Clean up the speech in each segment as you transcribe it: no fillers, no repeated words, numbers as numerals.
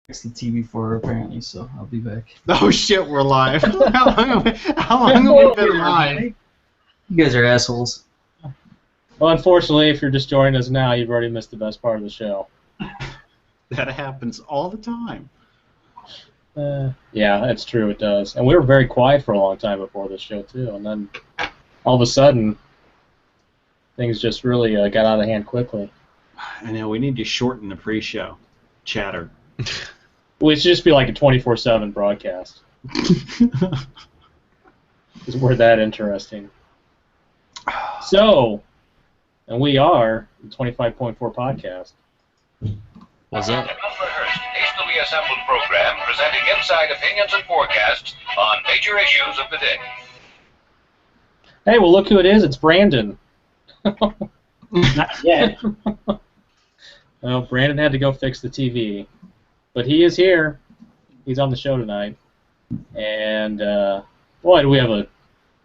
fix the TV for her apparently, so I'll be back. Oh shit, we're live. How long have we been live? You guys are assholes. Well, unfortunately, if you're just joining us now, you've already missed the best part of the show. That happens all the time. Yeah, that's true, it does. And we were very quiet for a long time before this show, too. And then, all of a sudden, things just really got out of hand quickly. I know, we need to shorten the pre-show chatter. Well, it should just be like a 24/7 broadcast. Because we're that interesting. So, and we are the 25.4 podcast. What's up? Hastily assembled program presenting inside opinions and forecasts on major issues of the day. Hey, well, look who it is. It's Brandon. Not yet. Well, Brandon had to go fix the TV. But he is here. He's on the show tonight. And, boy, do we have a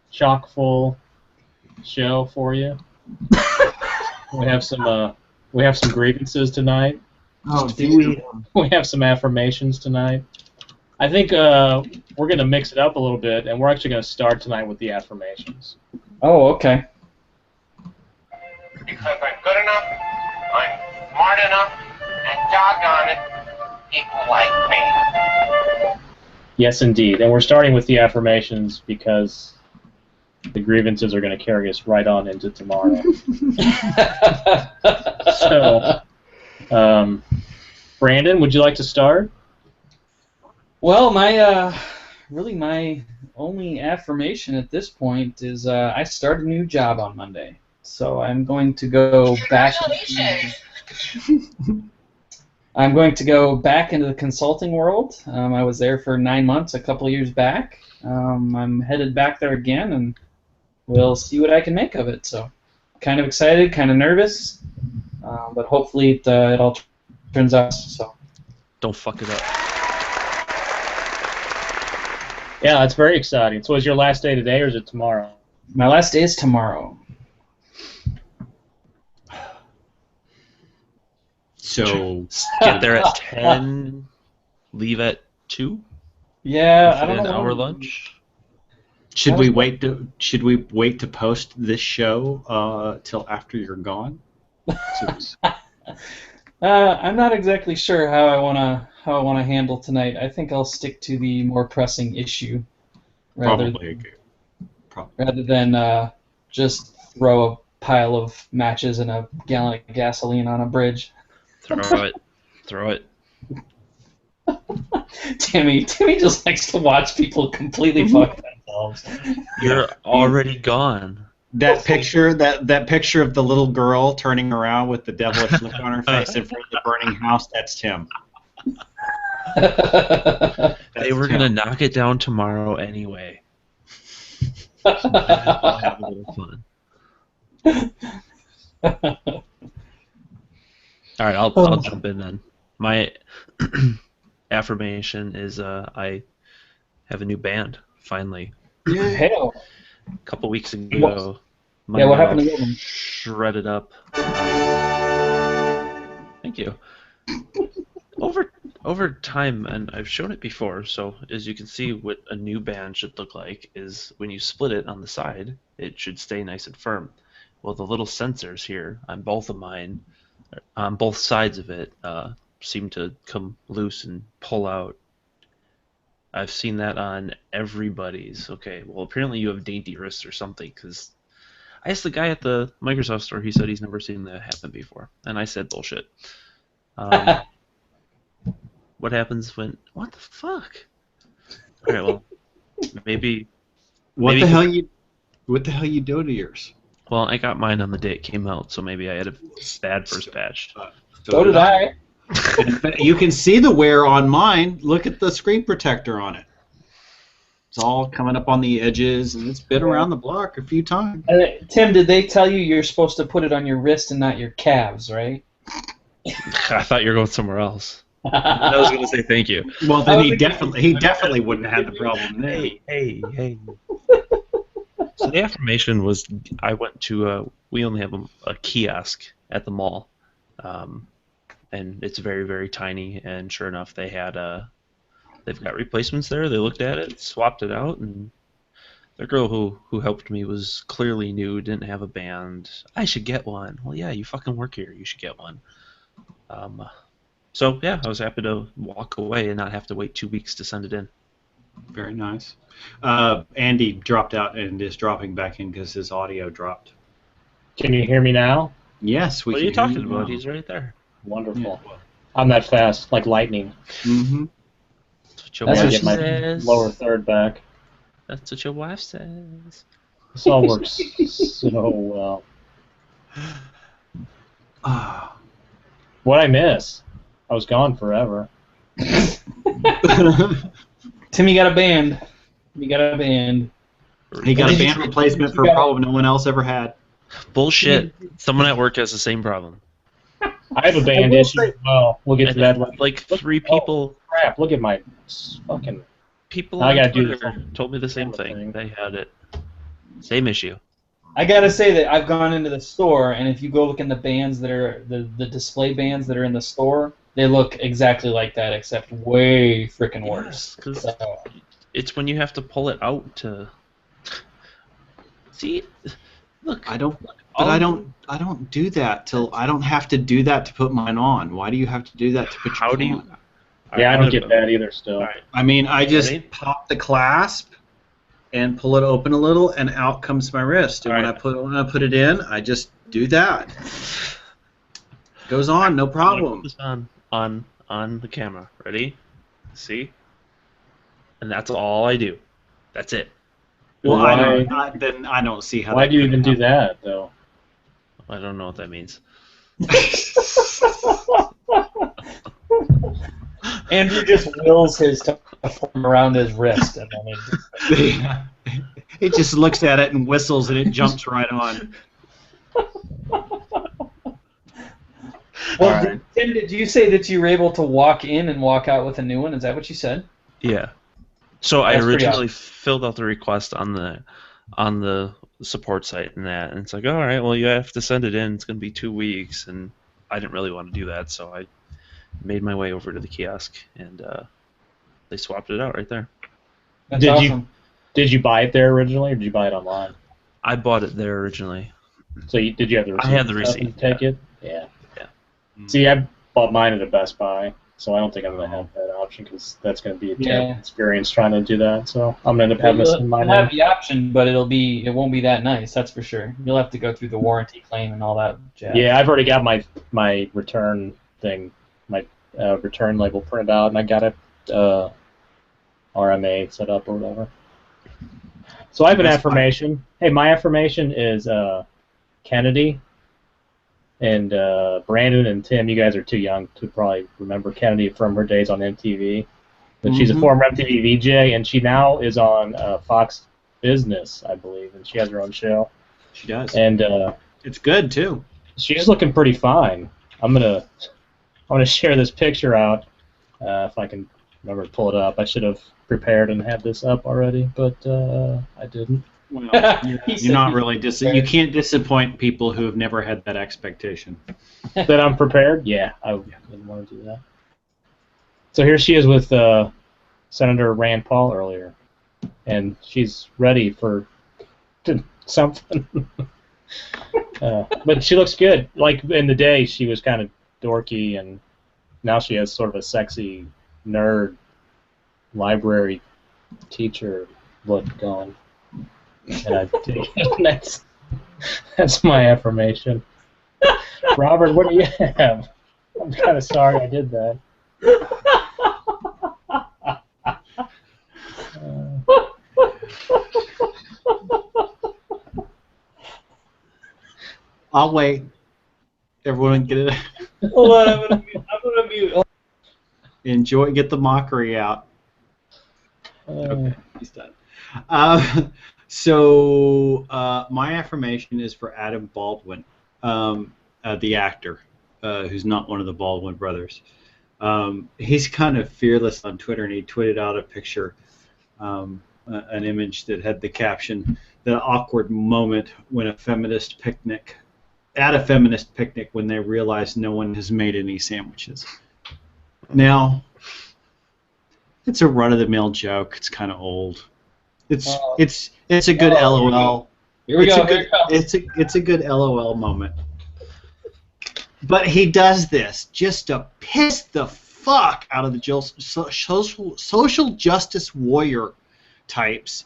chock-full show for you. We have some grievances tonight. Oh, do we? We have some affirmations tonight. I think we're going to mix it up a little bit, and we're actually going to start tonight with the affirmations. Oh, okay. Because I'm good enough, I'm smart enough, and doggone it, people like me. Yes, indeed. And we're starting with the affirmations because the grievances are going to carry us right on into tomorrow. So, Brandon, would you like to start? Well, my only affirmation at this point is I started a new job on Monday, so I'm going to go back. I'm going to go back into the consulting world. I was there for 9 months a couple of years back. I'm headed back there again, and we'll see what I can make of it. So, kind of excited, kind of nervous, but hopefully it all turns out. So, Don't fuck it up. Yeah, that's very exciting. So is your last day today or is it tomorrow? my last day is tomorrow. So, Get there at 10, leave at 2, Yeah, I fit don't an know. hour lunch. should we wait to post this show till after you're gone? I'm not exactly sure how I wanna handle tonight. I think I'll stick to the more pressing issue rather than just throw a pile of matches and a gallon of gasoline on a bridge. Throw it. Timmy just likes to watch people completely fuck themselves. You're already gone. That picture of the little girl turning around with the devilish look on her face in front of the burning house, that's Tim. They were gonna knock it down tomorrow anyway. So I'll have a little fun. All right, I'll jump in then. My affirmation is I have a new band finally. Hell. A couple weeks ago, Yeah, what happened to them? shredded up. Thank you. Over time, and I've shown it before, so as you can see what a new band should look like is when you split it on the side, it should stay nice and firm. Well, the little sensors here on both of mine, on both sides of it, seem to come loose and pull out. I've seen that on everybody's. Okay, well, apparently you have dainty wrists or something, because I asked the guy at the Microsoft store, he said he's never seen that happen before, and I said bullshit. What happens when... What the fuck? Alright, well, maybe... What the hell you do to yours? Well, I got mine on the day it came out, so maybe I had a bad first batch. So did I. You can see the wear on mine. Look at the screen protector on it. It's all coming up on the edges, and it's been around the block a few times. Tim, did they tell you you're supposed to put it on your wrist and not your calves, right? I thought you were going somewhere else. I was going to say thank you. Well, then he definitely wouldn't have had the problem there. Hey. So the affirmation was, I went to we only have a kiosk at the mall, and it's very, very tiny. And sure enough, they've got replacements there. They looked at it, swapped it out, and the girl who helped me was clearly new, didn't have a band. I should get one. Well, yeah, you fucking work here. You should get one. So yeah, I was happy to walk away and not have to wait 2 weeks to send it in. Very nice. Andy dropped out and is dropping back in because his audio dropped. Can you hear me now? Yes, we What are can you talking hear about? now. He's right there. Wonderful. I'm that fast, like lightning. Mm-hmm. That's what your That's I what wife get my says. lower third back. That's what your wife says. This all works so well. Ah. What'd I miss? I was gone forever. Timmy got a band. He got a band. He got a Did you- band replacement for you got- probably no one else ever had. Bullshit. Someone at work has the same problem. I have a band will issue say- as well. We'll get to that later. Like Look- 3 oh, people crap, look at my fucking... people Now I on gotta do Twitter this told me the same camera thing. thing. They had it. Same issue. I gotta say that I've gone into the store, and if you go look in the bands that are the display bands that are in the store, they look exactly like that, except way freaking worse. Because So, it's when you have to pull it out to see. Look, I don't do that till I don't have to do that to put mine on. Why do you have to do that to put How yours do you- on? Yeah, I don't get that either still. All right. I mean, I just Ready? pop the clasp and pull it open a little, and out comes my wrist. And All when right. I put it in, I just do that. Goes on, no I'm gonna problem. put this on the camera. Ready? See? And that's all I do. That's it. Well, Why- then I don't see how. Why that do you could even do happen. that, though? I don't know what that means. Andrew just wills his to form around his wrist, and then It just looks at it and whistles, and it jumps right on. Well, All right. Tim, did you say that you were able to walk in and walk out with a new one? Is that what you said? Yeah. So I That's pretty originally filled out the request on the support site and that, and it's like, all right, well, you have to send it in. It's going to be 2 weeks, and I didn't really want to do that, so I made my way over to the kiosk, and they swapped it out right there. That's Did you- awesome. Did you buy it there originally, or did you buy it online? I bought it there originally. So did you have the receipt? I had the and stuff receipt, to take it? Yeah. Yeah. See, I bought mine at a Best Buy, so I don't think I'm going to have that option because that's going to be a terrible Yeah. experience trying to do that. So I'm going to end up having to send mine You'll have in. the option, but it won't be that nice. That's for sure. You'll have to go through the warranty claim and all that jazz. Yeah, I've already got my return thing, my return label printed out, and I got it RMA set up or whatever. So I have an That's affirmation. Hey, my affirmation is Kennedy. And Brandon and Tim, you guys are too young to probably remember Kennedy from her days on MTV. But she's a Mhm. former MTV VJ, and she now is on Fox Business, I believe, and she has her own show. She does. And It's good too. she's looking pretty fine. I'm gonna share this picture out if I can remember to pull it up. I should have prepared and had this up already, but I didn't. Well, He said you're not he's really you can't disappoint people who have never had that expectation. That I'm prepared? Yeah, I didn't want to do that. So here she is with Senator Rand Paul earlier, and she's ready for something. But she looks good. Like in the day, she was kind of dorky, and now she has sort of a sexy nerd library teacher look going. And I dig it. That's my affirmation. Robert, what do you have? I'm kind of sorry I did that. I'll wait. Everyone get it. Hold on, I'm gonna mute. Enjoy. Get the mockery out. Okay, he's done. My affirmation is for Adam Baldwin, the actor, who's not one of the Baldwin brothers. He's kind of fearless on Twitter, and he tweeted out a picture, an image that had the caption, "The awkward moment when a feminist picnic at a feminist picnic when they realize no one has made any sandwiches. Now, it's a run-of-the-mill joke. It's kind of old. It's a good LOL. Here we go. Here it comes. It's a good LOL moment. But he does this just to piss the fuck out of the social justice warrior types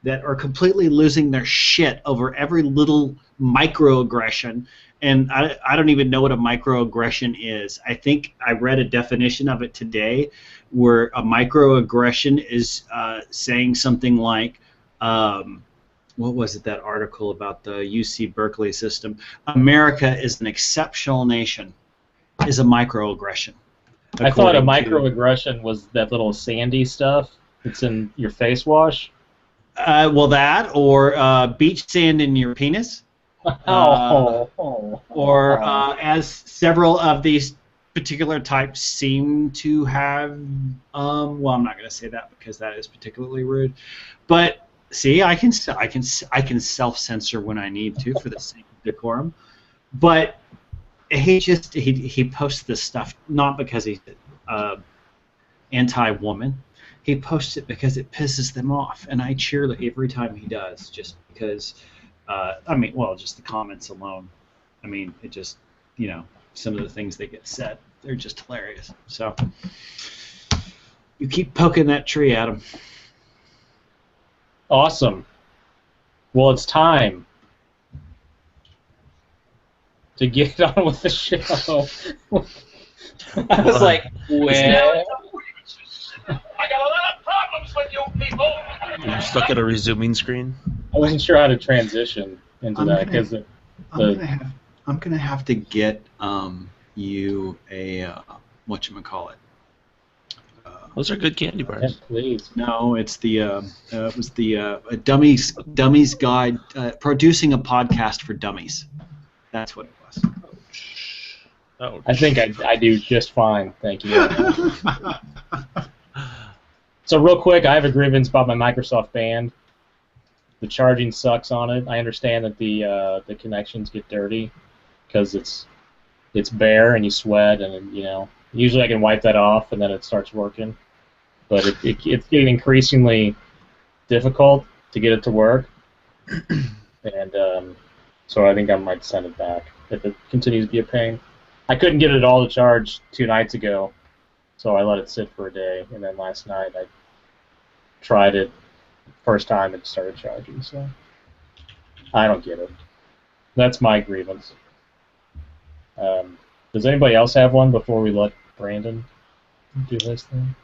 that are completely losing their shit over every little microaggression. And I don't even know what a microaggression is. I think I read a definition of it today where a microaggression is saying something like, what was it, that article about the UC Berkeley system? America is an exceptional nation, is a microaggression. I thought a microaggression was that little sandy stuff that's in your face wash. Well, that, or beach sand in your penis. Or as several of these particular types seem to have, well, I'm not going to say that because that is particularly rude, but see, I can self-censor when I need to for the sake of decorum. But he posts this stuff not because he's anti-woman. He posts it because it pisses them off, and I cheer every time he does, just because. I mean, well, just the comments alone. I mean, it just, some of the things that get said, they're just hilarious. So you keep poking that tree at him. Awesome. Well, it's time to get on with the show. I was like, well. I got a lot of problems with you people. You're stuck at a resuming screen. I wasn't sure how to transition into that because I'm gonna have to get you a whatchamacallit. Those are good candy bars. Yes, please. No, it's the it was the dummies guide, producing a podcast for dummies. That's what it was. Oh, I think I do just fine, thank you. So real quick, I have a grievance about my Microsoft Band. The charging sucks on it. I understand that the connections get dirty because it's bare and you sweat, and usually I can wipe that off and then it starts working. But it's getting increasingly difficult to get it to work, and so I think I might send it back if it continues to be a pain. I couldn't get it all to charge 2 nights ago, so I let it sit for a day, and then last night I tried it. First time it started charging, so I don't get it. That's my grievance. Does anybody else have one before we let Brandon do his thing?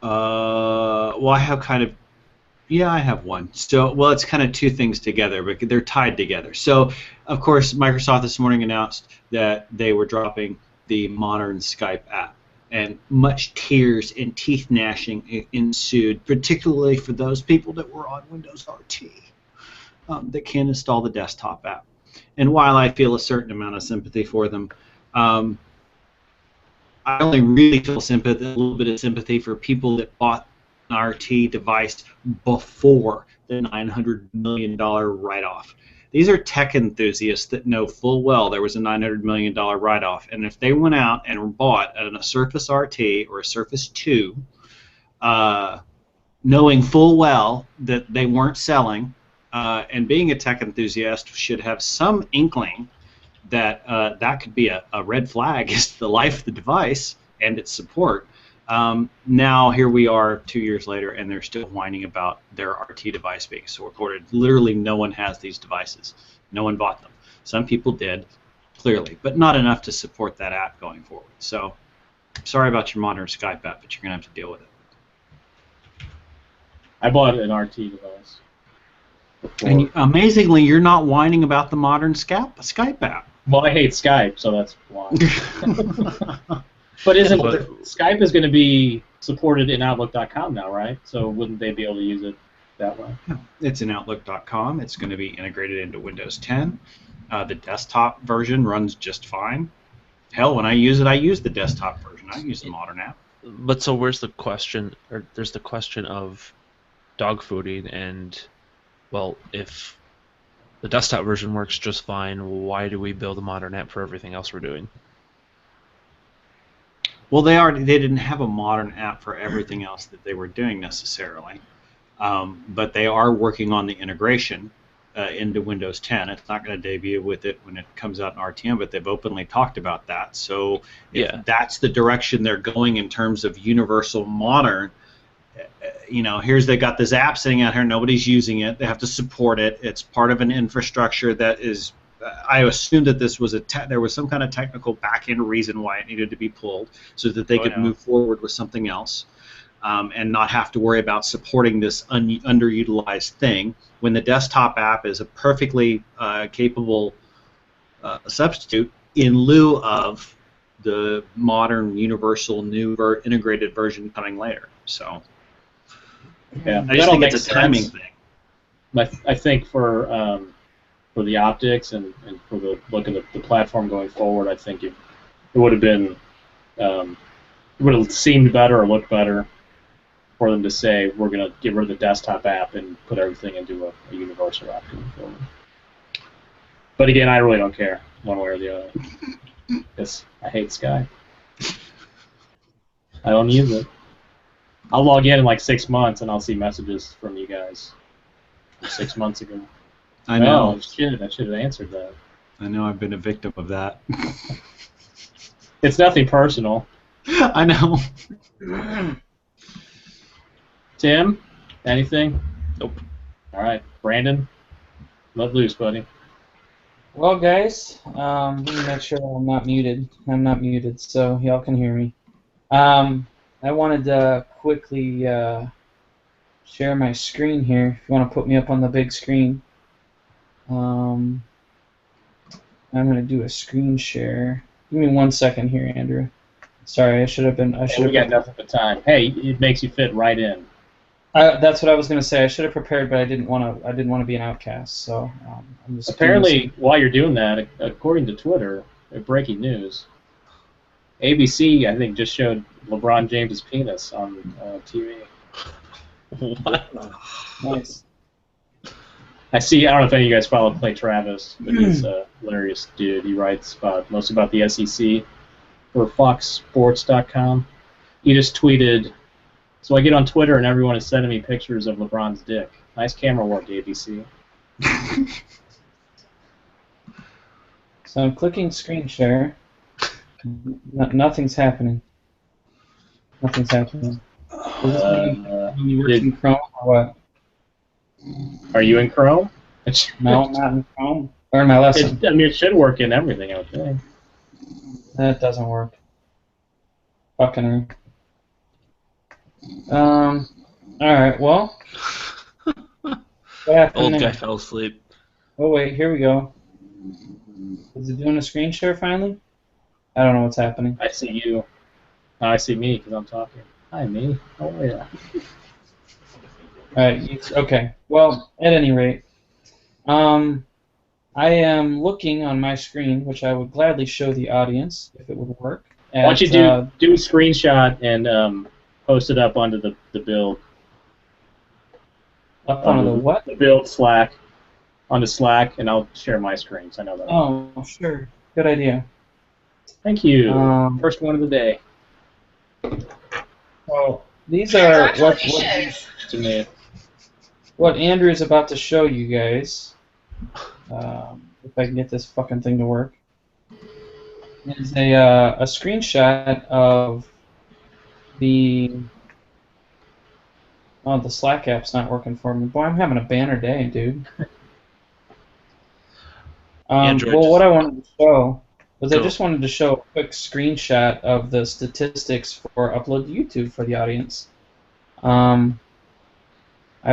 Well, I have I have one. So, well, it's kind of two things together, but they're tied together. So, of course, Microsoft this morning announced that they were dropping the modern Skype app. And much tears and teeth gnashing ensued, particularly for those people that were on Windows RT that can't install the desktop app. And while I feel a certain amount of sympathy for them, I only really feel a little bit of sympathy for people that bought an RT device before the $900 million write-off. These are tech enthusiasts that know full well there was a $900 million write-off, and if they went out and bought a Surface RT or a Surface 2, knowing full well that they weren't selling, and being a tech enthusiast should have some inkling that that could be a red flag as to the life of the device and its support. Now here we are 2 years later, and they're still whining about their RT device being supported. Literally no one has these devices. No one bought them. Some people did, clearly, but not enough to support that app going forward. So sorry about your modern Skype app, but you're going to have to deal with it. I bought an RT device before. And amazingly, you're not whining about the modern Skype app. Well, I hate Skype, so that's why. But Skype is going to be supported in Outlook.com now, right? So wouldn't they be able to use it that way? Yeah. It's in Outlook.com. It's going to be integrated into Windows 10. The desktop version runs just fine. Hell, when I use it, I use the desktop version. I use the modern app. But so where's the question? Or there's the question of dog fooding, and well, if The desktop version works just fine. Why do we build a modern app for everything else we're doing? Well, they didn't have a modern app for everything else that they were doing necessarily, but they are working on the integration into Windows 10. It's not going to debut with it when it comes out in RTM, but they've openly talked about that. So if that's the direction they're going in terms of universal modern, here's they got this app sitting out here, nobody's using it. They have to support it. It's part of an infrastructure that is. I assumed that this was there was some kind of technical back-end reason why it needed to be pulled, so that they could move forward with something else, and not have to worry about supporting this underutilized thing. When the desktop app is a perfectly capable substitute in lieu of the modern, universal, new integrated version coming later. So. Yeah, I just think it's a timing thing. I think for the optics and for the look of the platform going forward, I think it would have been it would have seemed better or looked better for them to say we're going to get rid of the desktop app and put everything into a universal app going forward. But again, I really don't care one way or the other because I hate Sky. I don't use it. I'll log in like 6 months and I'll see messages from you guys from 6 months ago. I know. Oh, shit, I should have answered that. I know I've been a victim of that. It's nothing personal. I know. Tim, anything? Nope. All right, Brandon, let loose, buddy. Well, guys, let me make sure I'm not muted. I'm not muted, so y'all can hear me. I wanted to quickly share my screen here. If you want to put me up on the big screen, I'm going to do a screen share. Give me 1 second here, Andrew. Sorry, I should have been. We got nothing but time. Hey, it makes you fit right in. That's what I was going to say. I should have prepared, but I didn't want to. I didn't want to be an outcast. So I'm just. Apparently, while you're doing that, according to Twitter, breaking news. ABC, I think, just showed LeBron James' penis on TV. What? Nice. I don't know if any of you guys follow Clay Travis, but he's a hilarious dude. He writes mostly about the SEC for FoxSports.com. He just tweeted, so I get on Twitter and everyone is sending me pictures of LeBron's dick. Nice camera work, ABC. So I'm clicking screen share. Nothing's happening. Nothing's happening. You work in Chrome or what? Are you in Chrome? No, I'm not in Chrome. Learn my lesson. It should work in everything, I would think. That doesn't work. Fucking Alright, well. What happened Old there? guy fell asleep. Oh, wait, here we go. Is it doing a screen share finally? I don't know what's happening. I see you. Oh, I see me because I'm talking. Hi, me. Oh, yeah. Alright, okay. Well, at any rate, I am looking on my screen, which I would gladly show the audience if it would work. Why don't you do a screenshot and post it up onto the build. Up onto the what? The build Slack. Onto Slack, and I'll share my screen, so I know that. Oh, sure. Good idea. Thank you. First one of the day. Well, these are what Andrew is about to show you guys. If I can get this fucking thing to work. It is a screenshot of the. Oh, the Slack app's not working for me. Boy, I'm having a banner day, dude. Well, what I wanted to show was I just wanted to show a quick screenshot of the statistics for upload to YouTube for the audience. I've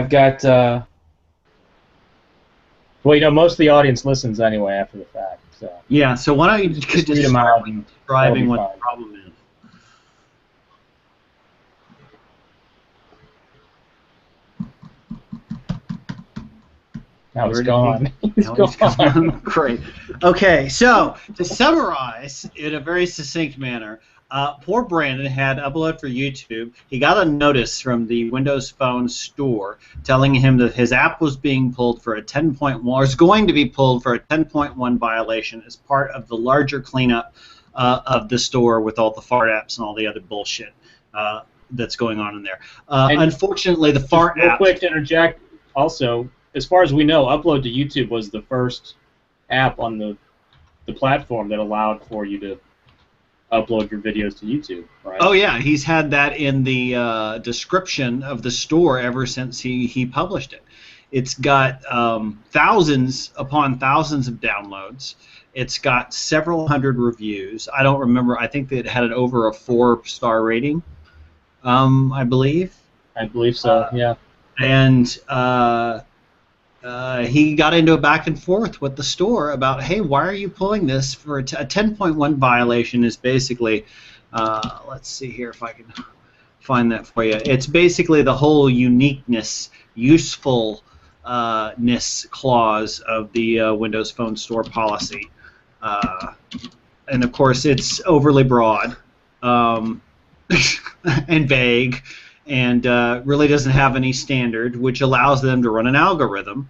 got. Well, you know, most of the audience listens anyway after the fact. So. Yeah. So why don't you just read them out and describing what the problem is? Now it's gone. He's gone. Great. Okay, so to summarize in a very succinct manner, Poor Brandon had uploaded for YouTube. He got a notice from the Windows Phone store telling him that his app was being pulled for a 10.1, or is going to be pulled for a 10.1 violation as part of the larger cleanup of the store with all the fart apps and all the other bullshit that's going on in there. Unfortunately, the fart real app. Quick to interject, also, as far as we know, Upload to YouTube was the first app on the platform that allowed for you to upload your videos to YouTube, right? Oh yeah, he's had that in the description of the store ever since he published it. It's got thousands upon thousands of downloads. It's got several hundred reviews. I don't remember. I think that it had over a 4-star rating. I believe. I believe so. Yeah. And he got into a back and forth with the store about, hey, why are you pulling this for a 10.1 violation? Is basically, let's see here if I can find that for you. It's basically the whole uniqueness, usefulness clause of the Windows Phone Store policy. And of course, it's overly broad and vague, and really doesn't have any standard, which allows them to run an algorithm,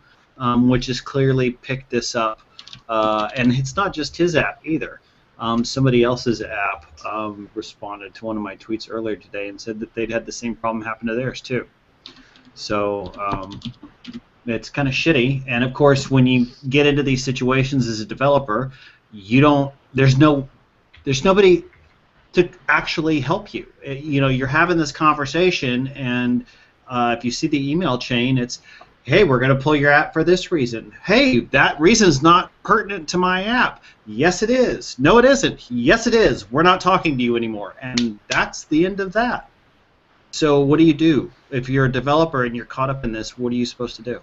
which has clearly picked this up. And it's not just his app either. Somebody else's app responded to one of my tweets earlier today and said that they'd had the same problem happen to theirs too. So it's kind of shitty. And of course, when you get into these situations as a developer, there's nobody to actually help you. You're having this conversation, and if you see the email chain, it's, hey, we're going to pull your app for this reason. Hey, that reason's not pertinent to my app. Yes, it is. No, it isn't. Yes, it is. We're not talking to you anymore. And that's the end of that. So what do you do? If you're a developer and you're caught up in this, what are you supposed to do?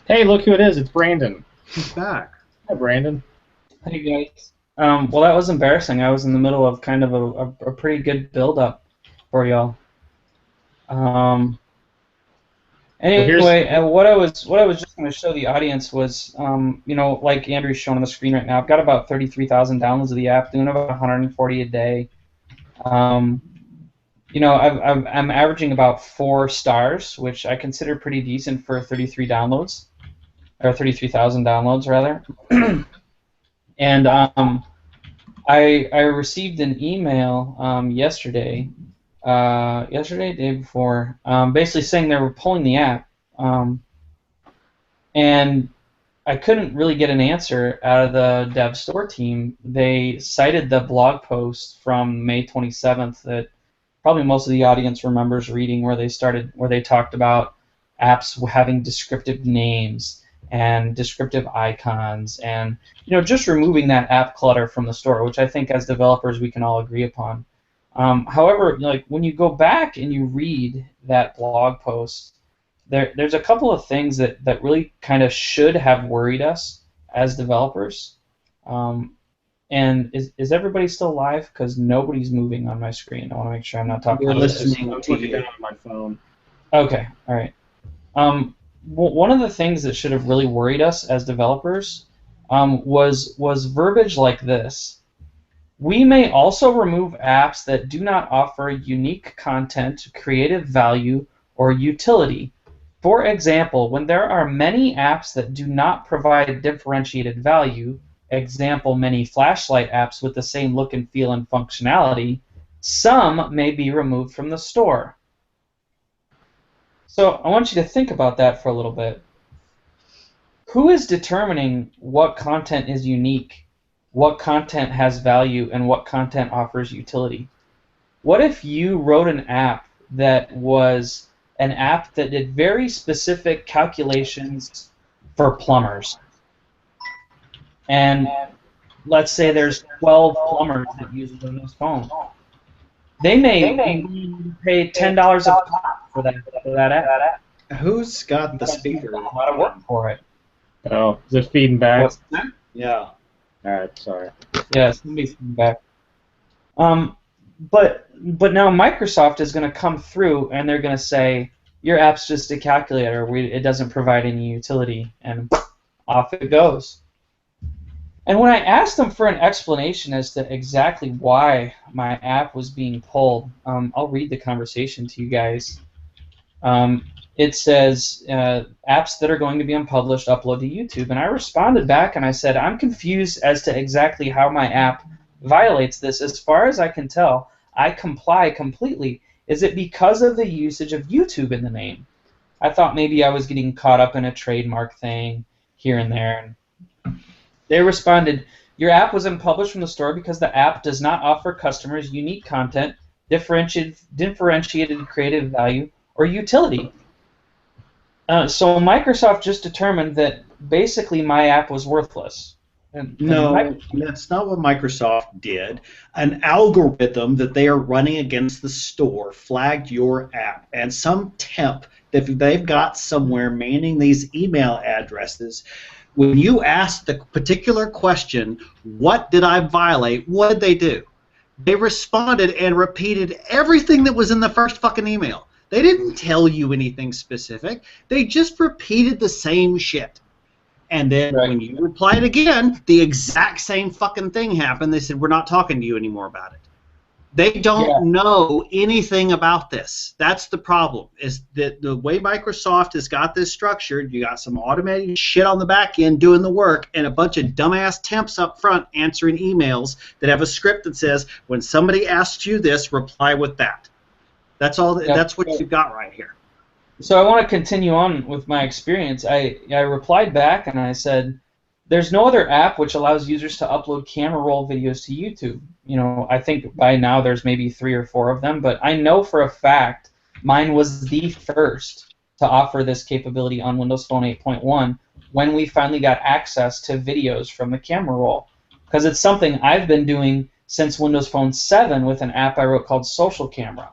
Hey, look who it is. It's Brandon. He's back. Hi, Brandon. Hey guys. Well, that was embarrassing. I was in the middle of kind of a pretty good build-up for y'all. Anyway, what I was just going to show the audience was, like Andrew's showing on the screen right now, I've got about 33,000 downloads of the app, doing about 140 a day. I'm averaging about 4 stars, which I consider pretty decent for 33 downloads, or 33,000 downloads rather. And I received an email yesterday, day before, basically saying they were pulling the app, and I couldn't really get an answer out of the dev store team. They cited the blog post from May 27th that probably most of the audience remembers reading, where they talked about apps having descriptive names and descriptive icons, and just removing that app clutter from the store, which I think as developers we can all agree upon. However, when you go back and you read that blog post, there's a couple of things that really kind of should have worried us as developers. And is everybody still live? Because nobody's moving on my screen. I want to make sure I'm not talking. We're listening I'm to looking you. down on my phone. Okay, all right. One of the things that should have really worried us as developers was verbiage like this. We may also remove apps that do not offer unique content, creative value, or utility. For example, when there are many apps that do not provide differentiated value, example, many flashlight apps with the same look and feel and functionality, some may be removed from the store. So I want you to think about that for a little bit. Who is determining what content is unique, what content has value, and what content offers utility? What if you wrote an app that was an app that did very specific calculations for plumbers? And let's say there's 12 plumbers that use Windows Phone. They may pay $10 a pop for that app. Who's got the speaker? A lot of work for it. Oh, is it feeding back? What's that? Yeah. All right, sorry. Yeah, somebody's feeding back. But now Microsoft is going to come through and they're going to say, your app's just a calculator. It doesn't provide any utility, and off it goes. And when I asked them for an explanation as to exactly why my app was being pulled, I'll read the conversation to you guys. It says, apps that are going to be unpublished, upload to YouTube. And I responded back and I said, I'm confused as to exactly how my app violates this. As far as I can tell, I comply completely. Is it because of the usage of YouTube in the name? I thought maybe I was getting caught up in a trademark thing here and there. They responded, your app was unpublished from the store because the app does not offer customers unique content, differentiated creative value, or utility. So Microsoft just determined that basically my app was worthless. No, that's not what Microsoft did. An algorithm that they are running against the store flagged your app, and some temp that they've got somewhere manning these email addresses, when you ask the particular question, what did I violate, what did they do? They responded and repeated everything that was in the first fucking email. They didn't tell you anything specific. They just repeated the same shit. And then when you replied again, the exact same fucking thing happened. They said, we're not talking to you anymore about it. They don't know anything about this. That's the problem, is that the way Microsoft has got this structured, you got some automated shit on the back end doing the work and a bunch of dumbass temps up front answering emails that have a script that says, when somebody asks you this, reply with that. That's all. That's what you've got right here. So I want to continue on with my experience. I replied back and I said, there's no other app which allows users to upload camera roll videos to YouTube. You know, I think by now there's maybe 3 or 4 of them, but I know for a fact mine was the first to offer this capability on Windows Phone 8.1 when we finally got access to videos from the camera roll. Because it's something I've been doing since Windows Phone 7 with an app I wrote called Social Camera.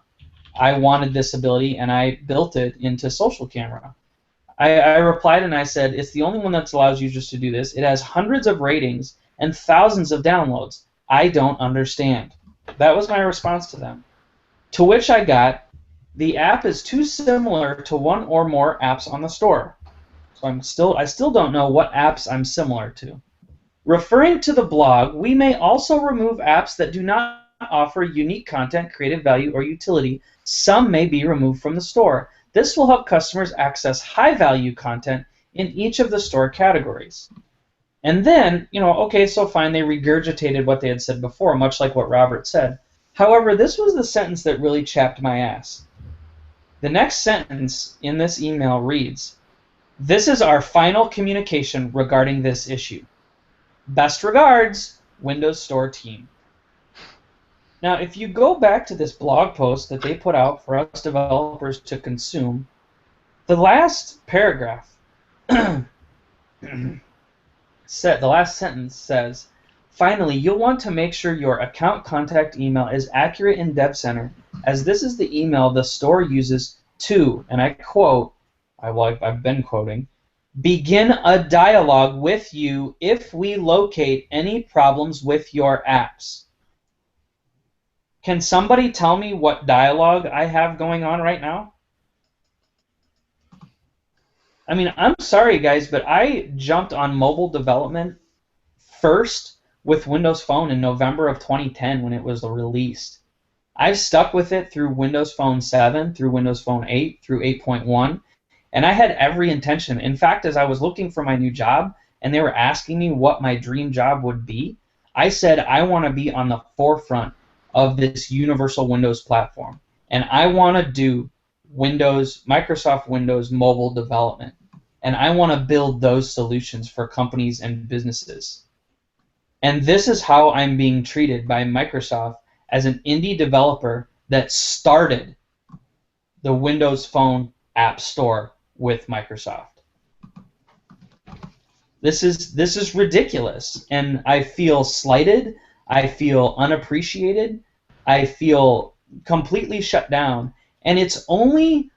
I wanted this ability and I built it into Social Camera. I replied and I said, it's the only one that allows users to do this. It has hundreds of ratings and thousands of downloads. I don't understand. That was my response to them. To which I got, the app is too similar to one or more apps on the store. So I still don't know what apps I'm similar to. Referring to the blog, we may also remove apps that do not offer unique content, creative value, or utility. Some may be removed from the store. This will help customers access high-value content in each of the store categories. And then, you know, okay, so fine, they regurgitated what they had said before, much like what Robert said. However, this was the sentence that really chapped my ass. The next sentence in this email reads, this is our final communication regarding this issue. Best regards, Windows Store team. Now, if you go back to this blog post that they put out for us developers to consume, the last paragraph, the last sentence says, finally, you'll want to make sure your account contact email is accurate in Dev Center, as this is the email the store uses to, and I quote, I've been quoting, begin a dialogue with you if we locate any problems with your apps. Can somebody tell me what dialogue I have going on right now? I mean, I'm sorry, guys, but I jumped on mobile development first with Windows Phone in November of 2010 when it was released. I've stuck with it through Windows Phone 7, through Windows Phone 8, through 8.1, and I had every intention. In fact, as I was looking for my new job and they were asking me what my dream job would be, I said I want to be on the forefront of this universal Windows platform. And I want to do Microsoft Windows mobile development. And I want to build those solutions for companies and businesses. And this is how I'm being treated by Microsoft as an indie developer that started the Windows Phone App Store with Microsoft. This is ridiculous. And I feel slighted. I feel unappreciated. I feel completely shut down. And it's only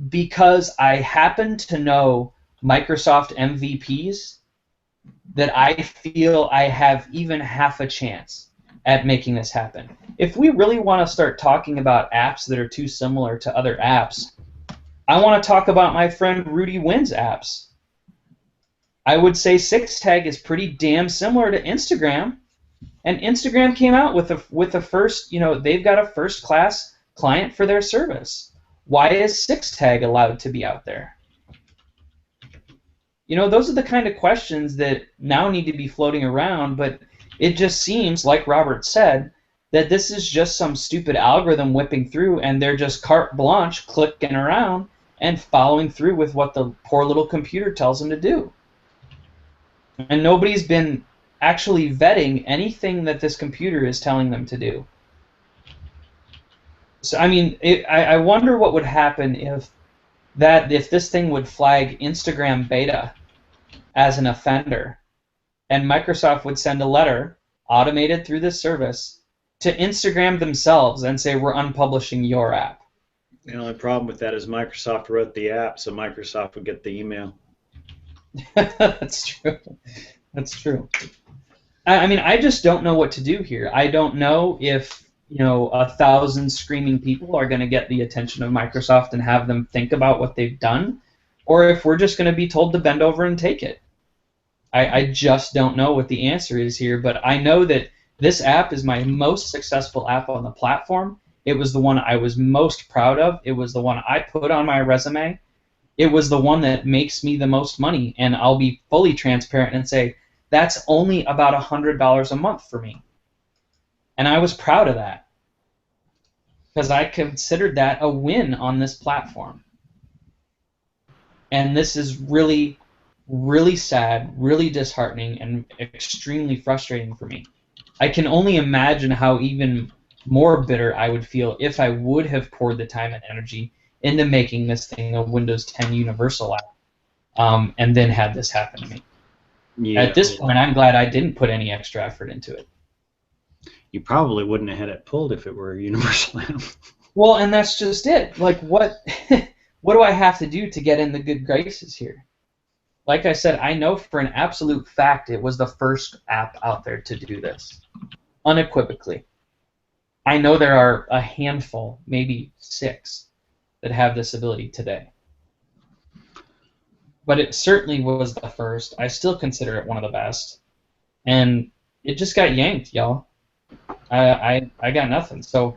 because I happen to know Microsoft MVPs that I feel I have even half a chance at making this happen. If we really want to start talking about apps that are too similar to other apps, I want to talk about my friend Rudy Wynn's apps. I would say 6TAG is pretty damn similar to Instagram, and Instagram came out with a first, they've got a first-class client for their service. Why is 6TAG allowed to be out there? Those are the kind of questions that now need to be floating around, but it just seems, like Robert said, that this is just some stupid algorithm whipping through, and they're just carte blanche clicking around and following through with what the poor little computer tells them to do. And nobody's been actually vetting anything that this computer is telling them to do. So, I mean, I wonder what would happen if this thing would flag Instagram beta as an offender, and Microsoft would send a letter, automated through this service, to Instagram themselves and say, we're unpublishing your app. The only problem with that is Microsoft wrote the app, so Microsoft would get the email. That's true. That's true. I mean, I just don't know what to do here. I don't know if 1,000 screaming people are going to get the attention of Microsoft and have them think about what they've done, or if we're just going to be told to bend over and take it. I just don't know what the answer is here, but I know that this app is my most successful app on the platform. It was the one I was most proud of. It was the one I put on my resume. It was the one that makes me the most money, and I'll be fully transparent and say that's only about $100 a month for me. And I was proud of that because I considered that a win on this platform. And this is really, really sad, really disheartening, and extremely frustrating for me. I can only imagine how even more bitter I would feel if I would have poured the time and energy into making this thing a Windows 10 Universal app, and then had this happen to me. Yeah. At this point, I'm glad I didn't put any extra effort into it. You probably wouldn't have had it pulled if it were a Universal app. Well, and that's just it. Like, what do I have to do to get in the good graces here? Like I said, I know for an absolute fact it was the first app out there to do this, unequivocally. I know there are a handful, maybe 6, that have this ability today. But it certainly was the first. I still consider it one of the best. And it just got yanked, y'all. I got nothing. So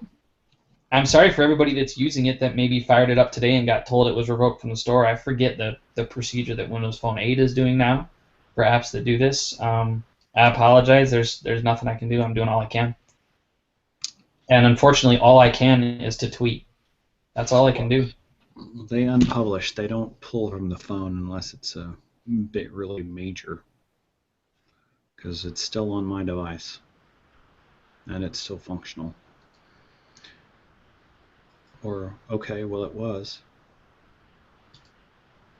I'm sorry for everybody that's using it that maybe fired it up today and got told it was revoked from the store. I forget the procedure that Windows Phone 8 is doing now for apps that do this. I apologize. There's nothing I can do. I'm doing all I can. And unfortunately, all I can is to tweet. That's all I can do. They unpublish. They don't pull from the phone unless it's a bit really major. Because it's still on my device. And it's still functional. Or, okay, well it was.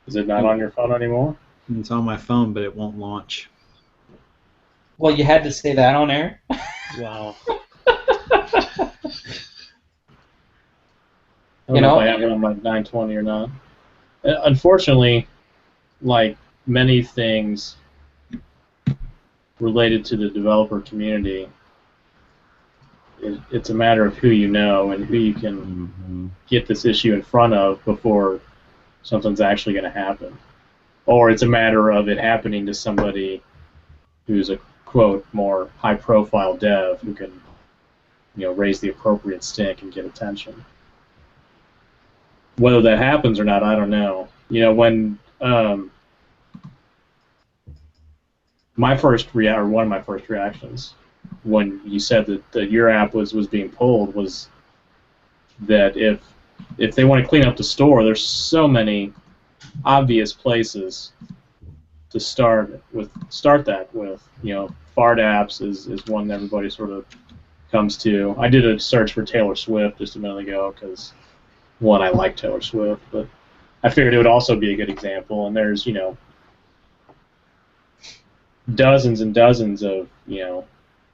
Is it not on your phone anymore? It's on my phone, but it won't launch. Well, you had to say that on air? Wow. I You don't know know? if I have it on my 920 or not. Unfortunately, like many things related to the developer community, it's a matter of who you know and who you can get this issue in front of before something's actually going to happen. Or it's a matter of it happening to somebody who's a, quote, more high-profile dev who can, raise the appropriate stink and get attention. Whether that happens or not, I don't know. When one of my first reactions when you said that your app was being pulled was that if they want to clean up the store, there's so many obvious places to start that with. Fart apps is one that everybody sort of comes to. I did a search for Taylor Swift just a minute ago because, one, I like Taylor Swift, but I figured it would also be a good example. And there's, dozens and dozens of,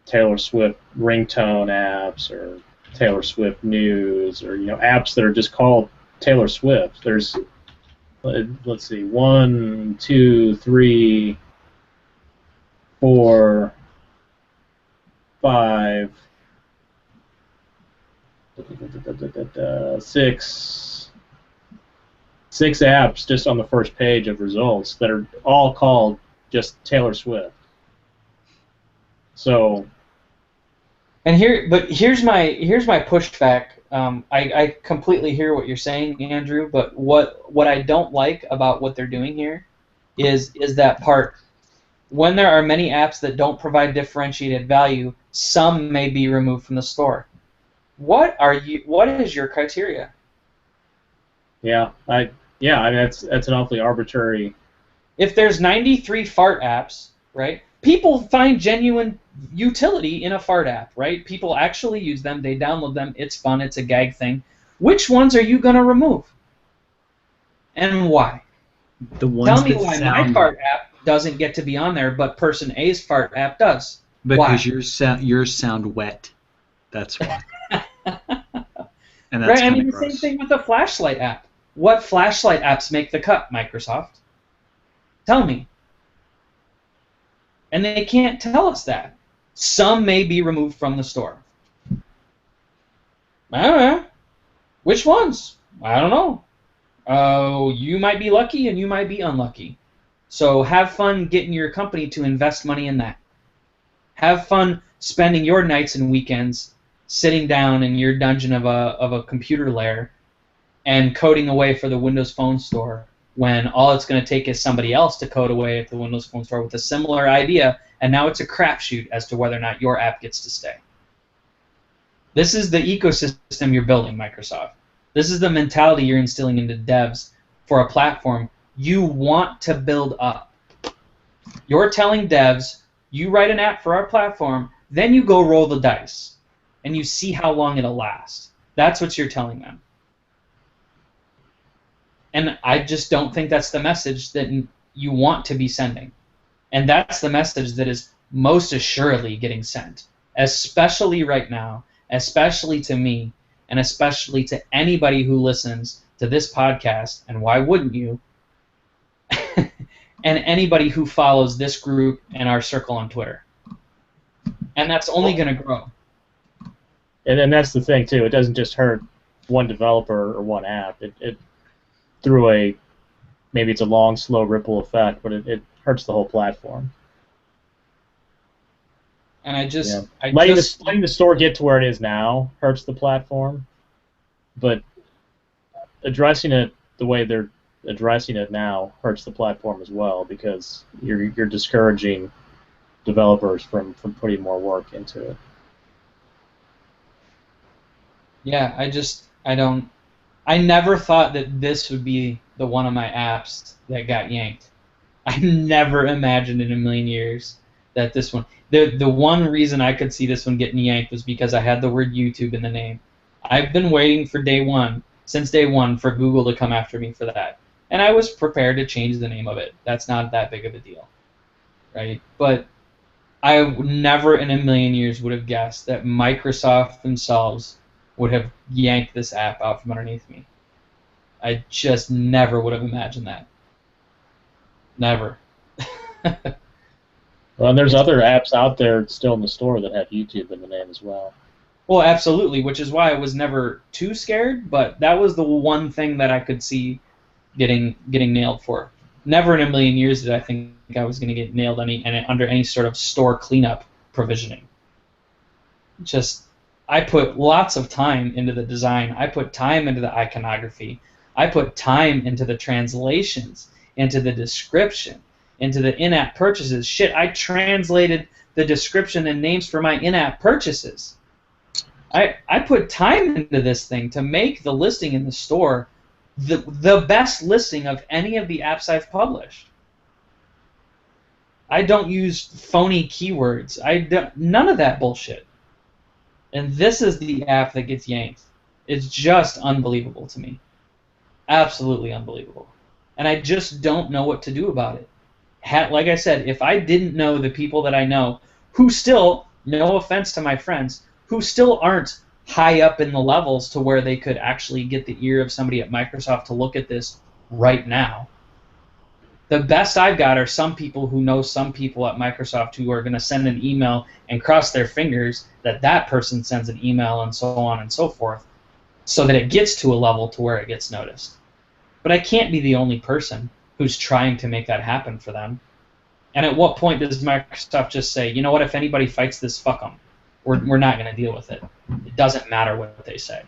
Taylor Swift ringtone apps or Taylor Swift news or, apps that are just called Taylor Swift. There's, let's see, 1, 2, 3, 4, 5, 6 apps just on the first page of results that are all called just Taylor Swift. So. And here's my pushback. I completely hear what you're saying, Andrew. But what I don't like about what they're doing here is that part. When there are many apps that don't provide differentiated value, some may be removed from the store. What is your criteria? Yeah, I mean, that's an awfully arbitrary. If there's 93 fart apps, right? People find genuine utility in a fart app, right? People actually use them. They download them. It's fun. It's a gag thing. Which ones are you going to remove? And why? The ones Tell me that why sound, my fart app doesn't get to be on there, but person A's fart app does. because Why? yours sound wet. That's why. And that's Right, I kind mean of the gross. same thing with the flashlight app. What flashlight apps make the cut, Microsoft? Tell me. And they can't tell us that. Some may be removed from the store. I don't know. Which ones? I don't know. You might be lucky and you might be unlucky. So have fun getting your company to invest money in that. Have fun spending your nights and weekends sitting down in your dungeon of a computer lair and coding away for the Windows Phone Store when all it's going to take is somebody else to code away at the Windows Phone Store with a similar idea, and now it's a crapshoot as to whether or not your app gets to stay. This is the ecosystem you're building, Microsoft. This is the mentality you're instilling into devs for a platform you want to build up. You're telling devs, you write an app for our platform, then you go roll the dice, and you see how long it'll last. That's what you're telling them. And I just don't think that's the message that you want to be sending. And that's the message that is most assuredly getting sent, especially right now, especially to me, and especially to anybody who listens to this podcast, and why wouldn't you? And anybody who follows this group and our circle on Twitter. And that's only going to grow. And then that's the thing, too. It doesn't just hurt one developer or one app. It through maybe it's a long, slow ripple effect, but it hurts the whole platform. And letting the store get to where it is now hurts the platform, but addressing it the way they're addressing it now hurts the platform as well, because you're discouraging developers from putting more work into it. Yeah, I never thought that this would be the one of my apps that got yanked. I never imagined in a million years that this one. The one reason I could see this one getting yanked was because I had the word YouTube in the name. I've been waiting since day one, for Google to come after me for that. And I was prepared to change the name of it. That's not that big of a deal, right? But I never in a million years would have guessed that Microsoft themselves would have yanked this app out from underneath me. I just never would have imagined that. Never. Well, and there's other apps out there still in the store that have YouTube in the name as well. Well, absolutely, which is why I was never too scared, but that was the one thing that I could see getting nailed for. Never in a million years did I think I was going to get nailed under any sort of store cleanup provisioning. I put lots of time into the design. I put time into the iconography. I put time into the translations, into the description, into the in-app purchases. Shit, I translated the description and names for my in-app purchases. I put time into this thing to make the listing in the store the best listing of any of the apps I've published. I don't use phony keywords. None of that bullshit. And this is the app that gets yanked. It's just unbelievable to me. Absolutely unbelievable. And I just don't know what to do about it. Like I said, if I didn't know the people that I know, who still, no offense to my friends, who still aren't high up in the levels to where they could actually get the ear of somebody at Microsoft to look at this right now. The best I've got are some people who know some people at Microsoft who are going to send an email and cross their fingers that that person sends an email and so on and so forth, so that it gets to a level to where it gets noticed. But I can't be the only person who's trying to make that happen for them. And at what point does Microsoft just say, you know what, if anybody fights this, fuck them. We're not going to deal with it. It doesn't matter what they say.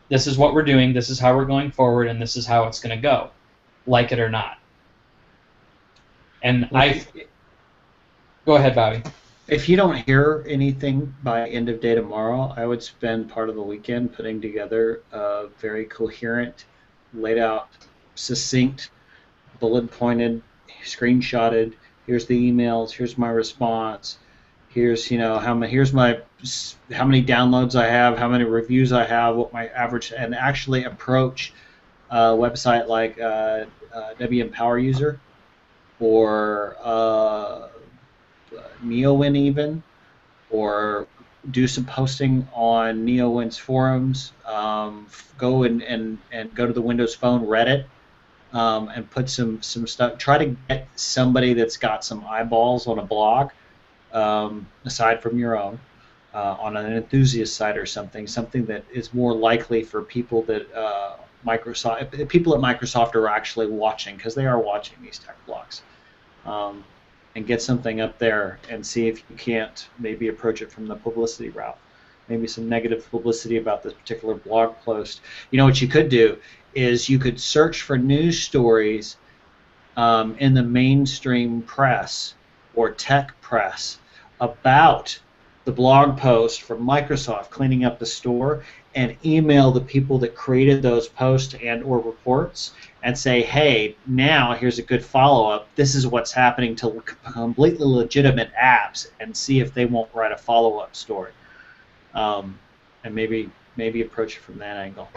This is what we're doing, this is how we're going forward, and this is how it's going to go, like it or not. And Go ahead, Bobby. If you don't hear anything by end of day tomorrow, I would spend part of the weekend putting together a very coherent, laid out, succinct, bullet pointed, screenshotted. Here's the emails. Here's my response. Here's how many downloads I have, how many reviews I have, what my average, and actually approach a website like WM Power User or NeoWin even, or do some posting on NeoWin's forums. Go and go to the Windows Phone Reddit. And put some stuff. Try to get somebody that's got some eyeballs on a blog, aside from your own, on an enthusiast site or something that is more likely for people that people at Microsoft are actually watching, because they are watching these tech blogs, and get something up there and see if you can't maybe approach it from the publicity route. Maybe some negative publicity about this particular blog post. What you could do is you could search for news stories in the mainstream press or tech press about the blog post from Microsoft cleaning up the store, and email the people that created those posts and or reports and say, hey, now here's a good follow-up. This is what's happening to completely legitimate apps, and see if they won't write a follow-up story. And maybe approach it from that angle.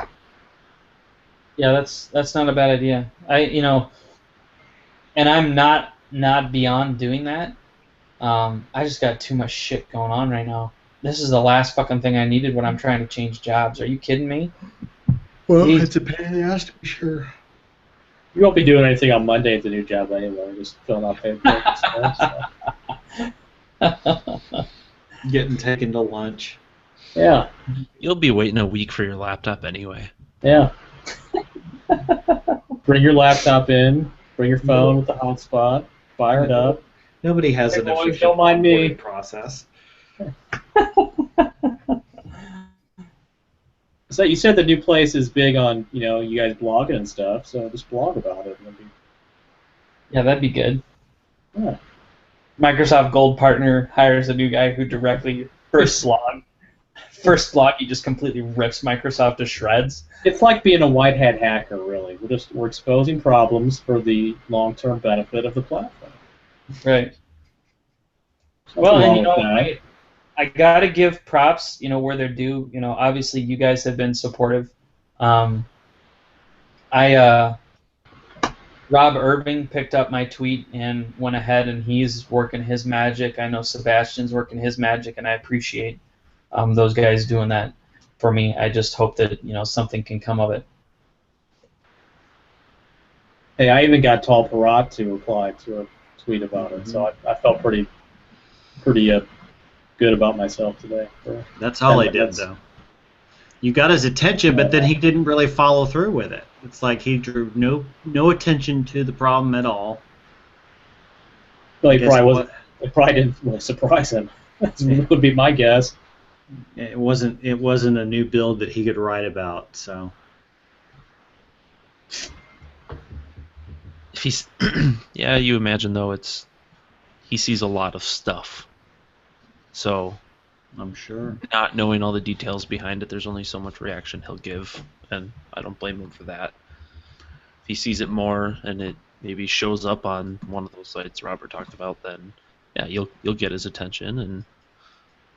Yeah, that's not a bad idea. And I'm not beyond doing that. I just got too much shit going on right now. This is the last fucking thing I needed when I'm trying to change jobs. Are you kidding me? Well, it's a pain in the ass to be sure. You won't be doing anything on Monday at the new job anyway. Just filling out paperwork and stuff. Getting taken to lunch. Yeah. You'll be waiting a week for your laptop anyway. Yeah. Bring your laptop in. Bring your phone with the hotspot. Fire it up. Nobody has Hey, an boys, efficient don't mind me. onboarding process. So you said the new place is big on you guys blogging and stuff. So just blog about it. Yeah, that'd be good. Yeah. Microsoft Gold Partner hires a new guy who directly first blog he just completely rips Microsoft to shreds. It's like being a white hat hacker, really. We're exposing problems for the long-term benefit of the platform. Right. Something Well, wrong and with that. I gotta give props, where they're due. Obviously you guys have been supportive. Rob Irving picked up my tweet and went ahead, and he's working his magic. I know Sebastian's working his magic, and I appreciate those guys doing that for me. I just hope that something can come of it. Hey, I even got Tal Parat to reply to a tweet about it, so I felt pretty good about myself today. That's all I did, though. You got his attention, but then he didn't really follow through with it. It's like he drew no attention to the problem at all. Well, it probably didn't surprise him. That would be my guess. It wasn't a new build that he could write about. So If he's, yeah, you imagine though he sees a lot of stuff. So I'm sure. Not knowing all the details behind it, there's only so much reaction he'll give, and I don't blame him for that. If he sees it more and it maybe shows up on one of those sites Robert talked about, then yeah, you'll get his attention and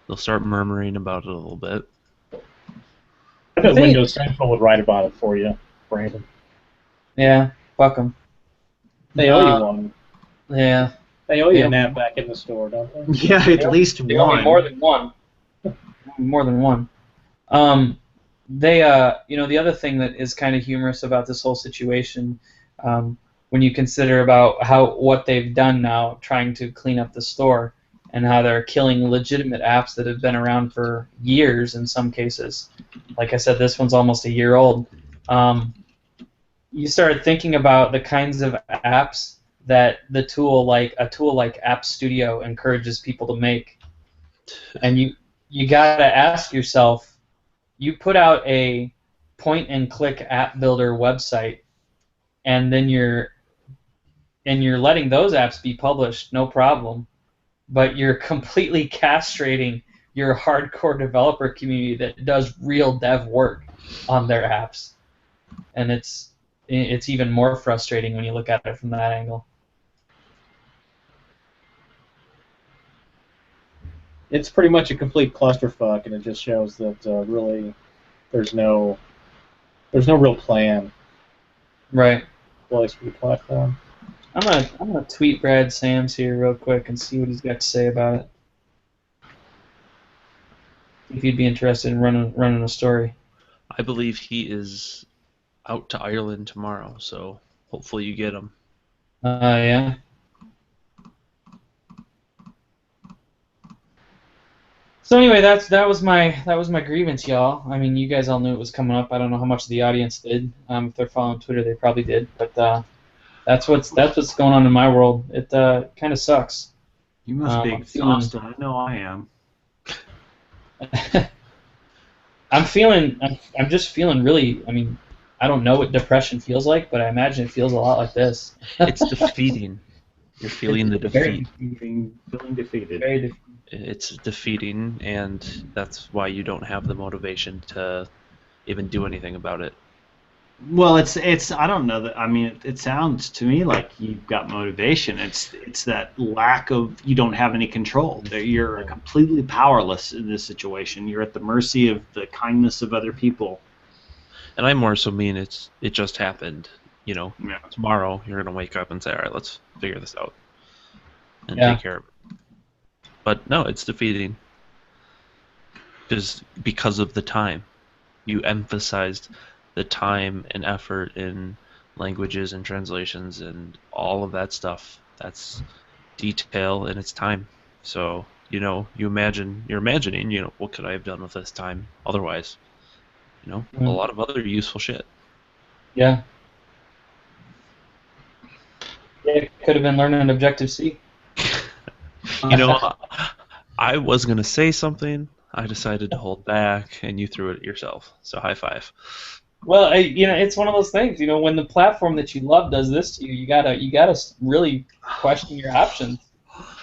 they'll start murmuring about it a little bit. I bet Windows Central would write about it for you, Brandon. Yeah, fuck them. They owe you one. Yeah. They owe you a nap back in the store, don't they? Yeah, at least They owe me one. more than one. More than one. The other thing that is kind of humorous about this whole situation, when you consider about what they've done now, trying to clean up the store, and how they're killing legitimate apps that have been around for years in some cases. Like I said, this one's almost a year old. You start thinking about the kinds of apps that a tool like App Studio encourages people to make. And you gotta ask yourself, you put out a point-and-click app builder website, and then you're letting those apps be published, no problem, but you're completely castrating your hardcore developer community that does real dev work on their apps, and it's even more frustrating when you look at it from that angle. It's pretty much a complete clusterfuck, and it just shows that really there's no real plan. Right. Place for the platform. I'm gonna tweet Brad Sams here real quick and see what he's got to say about it. If you'd be interested in running a story. I believe he is out to Ireland tomorrow, so hopefully you get him. Yeah. So anyway, that was my grievance, y'all. I mean, you guys all knew it was coming up. I don't know how much the audience did. If they're following Twitter, they probably did. But that's what's going on in my world. It kind of sucks. You must be exhausted. I know I am. I'm just feeling really. I mean, I don't know what depression feels like, but I imagine it feels a lot like this. It's defeating. You're feeling the defeat. Feeling defeated. Very defeated. It's defeating, and that's why you don't have the motivation to even do anything about it. Well, it's I don't know that. I mean, it sounds to me like you've got motivation. It's that lack of, you don't have any control. That you're completely powerless in this situation. You're at the mercy of the kindness of other people. And I more so mean it just happened. You know, Yeah. tomorrow you're gonna wake up and say, all right, let's figure this out and Yeah. take care of it. But no, it's defeating. Just because of the time. You emphasized the time and effort in languages and translations and all of that stuff. That's detail and it's time. So, you're imagining, what could I have done with this time otherwise? A lot of other useful shit. Yeah. Yeah, it could have been learning Objective-C. I was going to say something. I decided to hold back, and you threw it yourself. So high five. Well, it's one of those things. When the platform that you love does this to you, you gotta really question your options.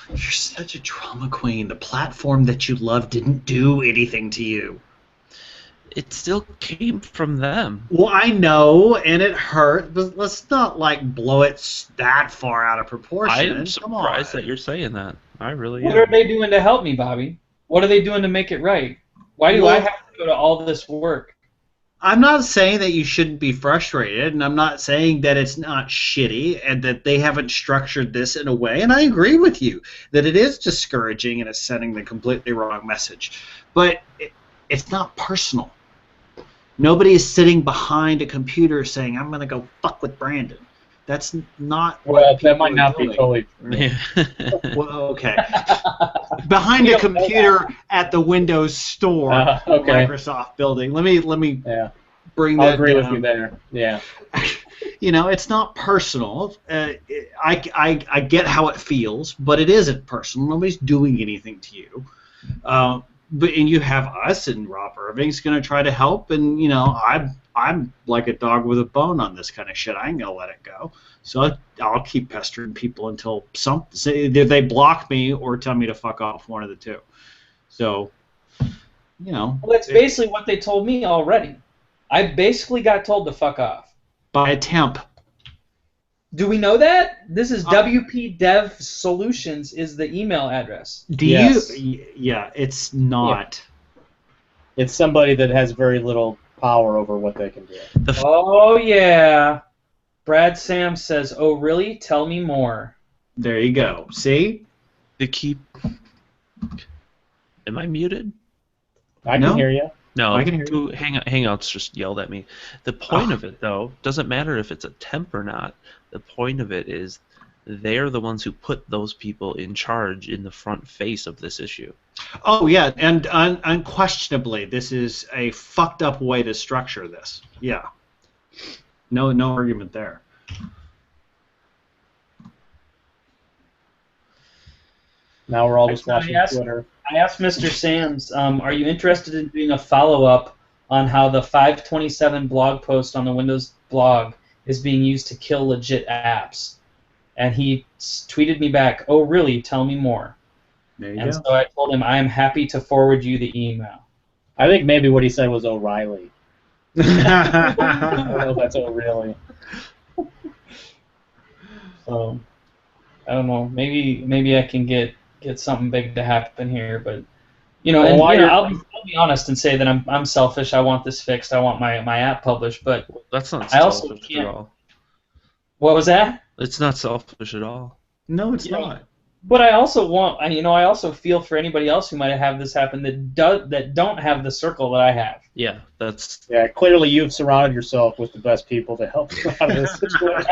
You're such a drama queen. The platform that you love didn't do anything to you. It still came from them. Well, I know, and it hurt, but let's not blow it that far out of proportion. I am surprised that you're saying that. I really What am. are they doing to help me, Bobby? What are they doing to make it right? Why do I have to go to all this work? I'm not saying that you shouldn't be frustrated, and I'm not saying that it's not shitty and that they haven't structured this in a way, and I agree with you that it is discouraging and it's sending the completely wrong message. But it's not personal. Nobody is sitting behind a computer saying, I'm going to go fuck with Brandon. That's not Well, what that might people not are be doing. totally true. Well, okay. Behind a computer at the Windows Store, Okay. Microsoft building. Let me Yeah, bring that I'll agree down. with you there. Yeah. It's not personal. I get how it feels, but it isn't personal. Nobody's doing anything to you. But you have us, and Rob Irving's going to try to help, and I'm like a dog with a bone on this kind of shit. I ain't gonna let it go. So I'll keep pestering people until either they block me or tell me to fuck off, one of the two. So, Well, that's basically what they told me already. I basically got told to fuck off. by a temp. Do we know that? This is WP Dev Solutions is the email address. Yes. Yeah, it's not. It's somebody that has very little power over what they can do. Oh, yeah. Brad Sam says, oh, really? Tell me more. There you go. See? To keep. Am I muted? I No. can hear you. No, I can hear you. Hangouts just yelled at me. The point of it, though, doesn't matter if it's a temp or not. The point of it is they're the ones who put those people in charge in the front face of this issue. Oh, yeah, and unquestionably, this is a fucked up way to structure this. Yeah. No argument there. Now we're all just I watching asked- Twitter. I asked Mr. Sams, are you interested in doing a follow-up on how the 527 blog post on the Windows blog is being used to kill legit apps? And he tweeted me back, "Oh, really? Tell me more." There you And go. so I told him, I am happy to forward you the email. I think maybe what he said was O'Reilly. I don't know if that's O'Reilly. So I don't know. Maybe I can get something big to happen here, but Well, and while you're- I'll be honest and say that I'm selfish. I want this fixed. I want my app published. But That's not I also selfish can't- at all. what was that? It's not selfish at all. No, it's Yeah. not. But I also I also feel for anybody else who might have this happen that don't have the circle that I have. Yeah, that's Yeah, clearly you've surrounded yourself with the best people to help you out of this situation.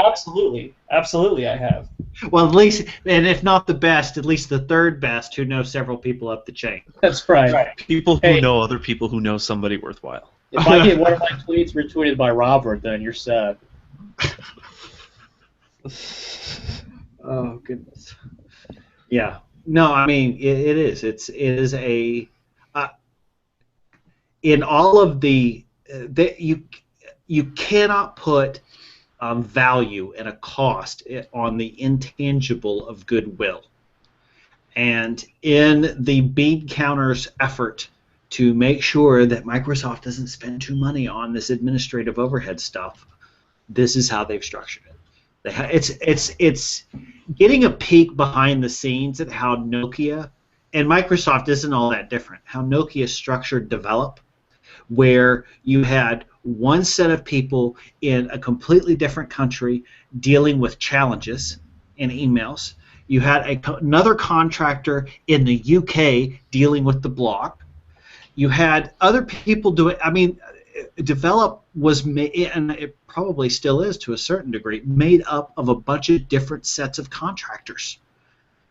Absolutely, I have. Well, at least, and if not the best, at least the third best who knows several people up the chain. That's right. Right. people who Hey. know other people who know somebody worthwhile. If I get one of my tweets retweeted by Robert, then you're set. Oh goodness. Yeah. No, I mean it is. It is a. In all of the, you cannot put value and a cost on the intangible of goodwill. And in the bead counter's effort to make sure that Microsoft doesn't spend too money on this administrative overhead stuff, this is how they've structured it. It's getting a peek behind the scenes at how Nokia, and Microsoft isn't all that different, how Nokia structured develop, where you had one set of people in a completely different country dealing with challenges in emails. You had another contractor in the UK dealing with the block. You had other people doing, I mean, Develop was made, and it probably still is to a certain degree, made up of a bunch of different sets of contractors,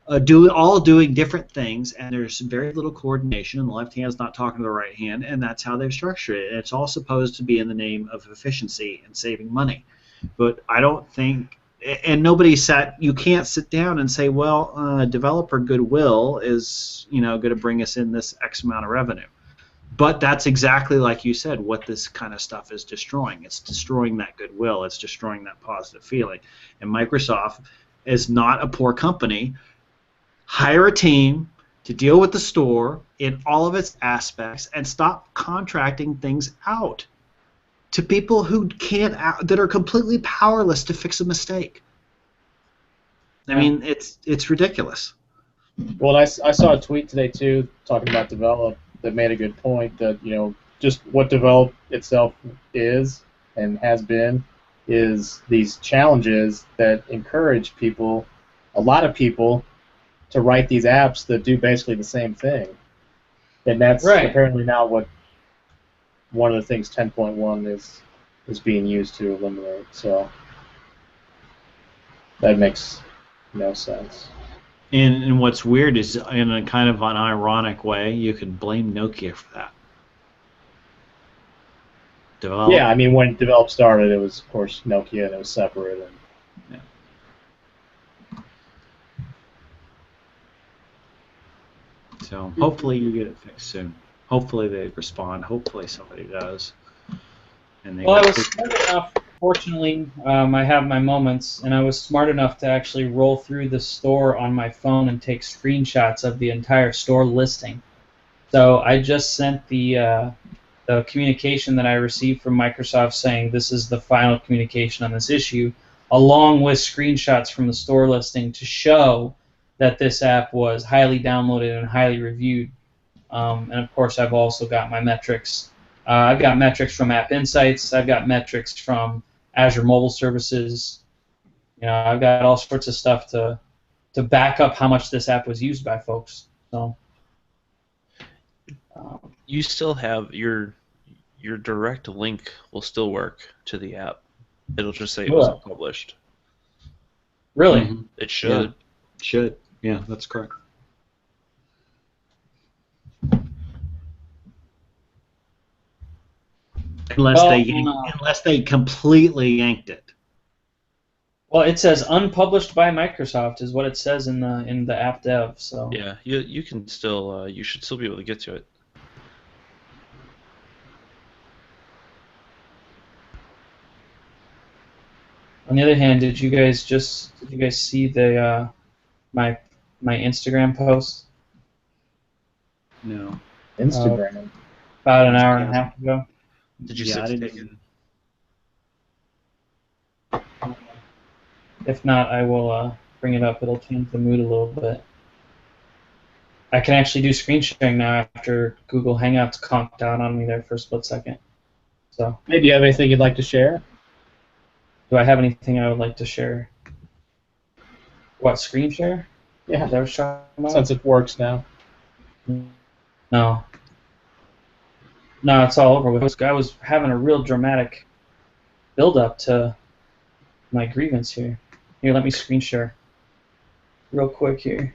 all doing different things, and there's very little coordination, and the left hand's not talking to the right hand, and that's how they've structured it. And it's all supposed to be in the name of efficiency and saving money. But I don't think, and you can't sit down and say, well, developer goodwill is, going to bring us in this X amount of revenue. But that's exactly like you said, what this kind of stuff is destroying. It's destroying that goodwill. It's destroying that positive feeling. And Microsoft is not a poor company. Hire a team to deal with the store in all of its aspects and stop contracting things out to people who that are completely powerless to fix a mistake. I mean, it's ridiculous. Well, I saw a tweet today too talking about Develop that made a good point that just what Develop itself is and has been is these challenges that encourage people, a lot of people, to write these apps that do basically the same thing, and that's apparently now what one of the things 10.1 is being used to eliminate. So that makes no sense. And what's weird is, in a kind of an ironic way, you could blame Nokia for that. Develop. Yeah, I mean, when Develop started, it was, of course, Nokia, and it was separate. And So hopefully you get it fixed soon. Hopefully they respond. Hopefully somebody does. And Well, I was smart enough. Fortunately, I have my moments, and I was smart enough to actually roll through the store on my phone and take screenshots of the entire store listing. So I just sent the communication that I received from Microsoft saying this is the final communication on this issue, along with screenshots from the store listing to show that this app was highly downloaded and highly reviewed. And of course, I've also got my metrics. I've got metrics from App Insights. I've got metrics from Azure Mobile Services. I've got all sorts of stuff to back up how much this app was used by folks. So you still have your direct link will still work to the app. It'll just say it wasn't published. Really? Mm-hmm. It should. Yeah. Should. Yeah, that's correct. Unless they completely yanked it. Well, it says unpublished by Microsoft is what it says in the app dev. So Yeah, you can still you should still be able to get to it. on the other hand, did you guys see the my Instagram post No. Instagram. about an hour and a half ago? Did you Yeah, I say didn't. If not, I will bring it up. It'll change the mood a little bit. I can actually do screen sharing now after Google Hangouts conked out on me there for a split second. So, Maybe you have anything you'd like to share? do I have anything I would like to share? What, screen share? Yeah, Is that what you're talking about? since it works now. No. No, it's all over with. I was having a real dramatic build-up to my grievance here. Here, let me screen share real quick here.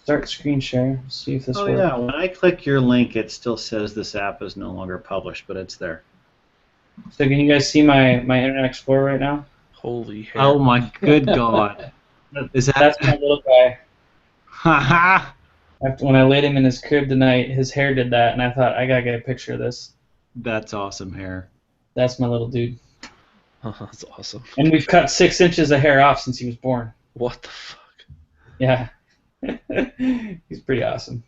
Start screen share. See if this Oh works. yeah, when I click your link, it still says this app is no longer published, but it's there. So can you guys see my Internet Explorer right now? holy hair? Oh my good God! Is That's my little guy. Haha! After when I laid him in his crib tonight, his hair did that, and I thought I gotta get a picture of this. That's awesome hair. That's my little dude. That's awesome. And we've cut 6 inches of hair off since he was born. What the fuck? Yeah. He's pretty awesome.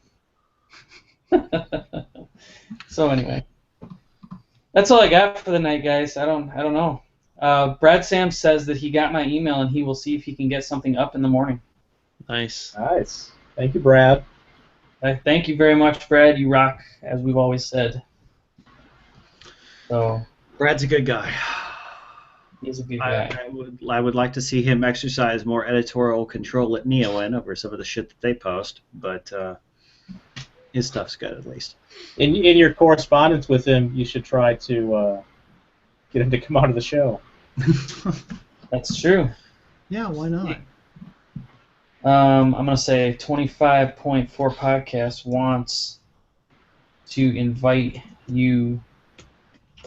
So anyway, that's all I got for the night, guys. I don't know. Brad Sam says that he got my email and he will see if he can get something up in the morning. Nice. Nice. Thank you, Brad. Thank you very much, Brad. You rock, as we've always said. So Brad's a good guy. he's a good guy. I would like to see him exercise more editorial control at Neowin over some of the shit that they post, but his stuff's good at least. In your correspondence with him, you should try to get him to come onto the show. That's true. Yeah, why not? I'm going to say 25.4 Podcast wants to invite you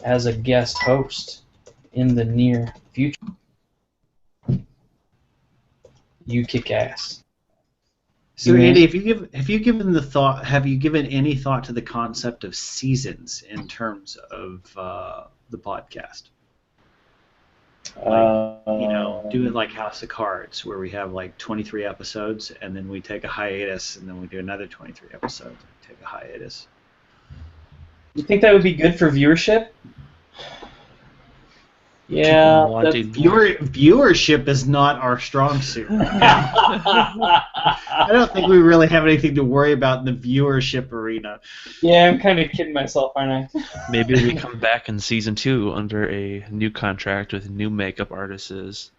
as a guest host in the near future. You kick ass. So Andy, have you given any thought to the concept of seasons in terms of the podcast? Do it like House of Cards, where we have like 23 episodes, and then we take a hiatus, and then we do another 23 episodes, and take a hiatus. You think that would be good for viewership? Yeah, Wanting Viewership is not our strong suit. I don't think we really have anything to worry about in the viewership arena. Yeah, I'm kind of kidding myself, aren't I? Maybe we come back in season 2 under a new contract with new makeup artists,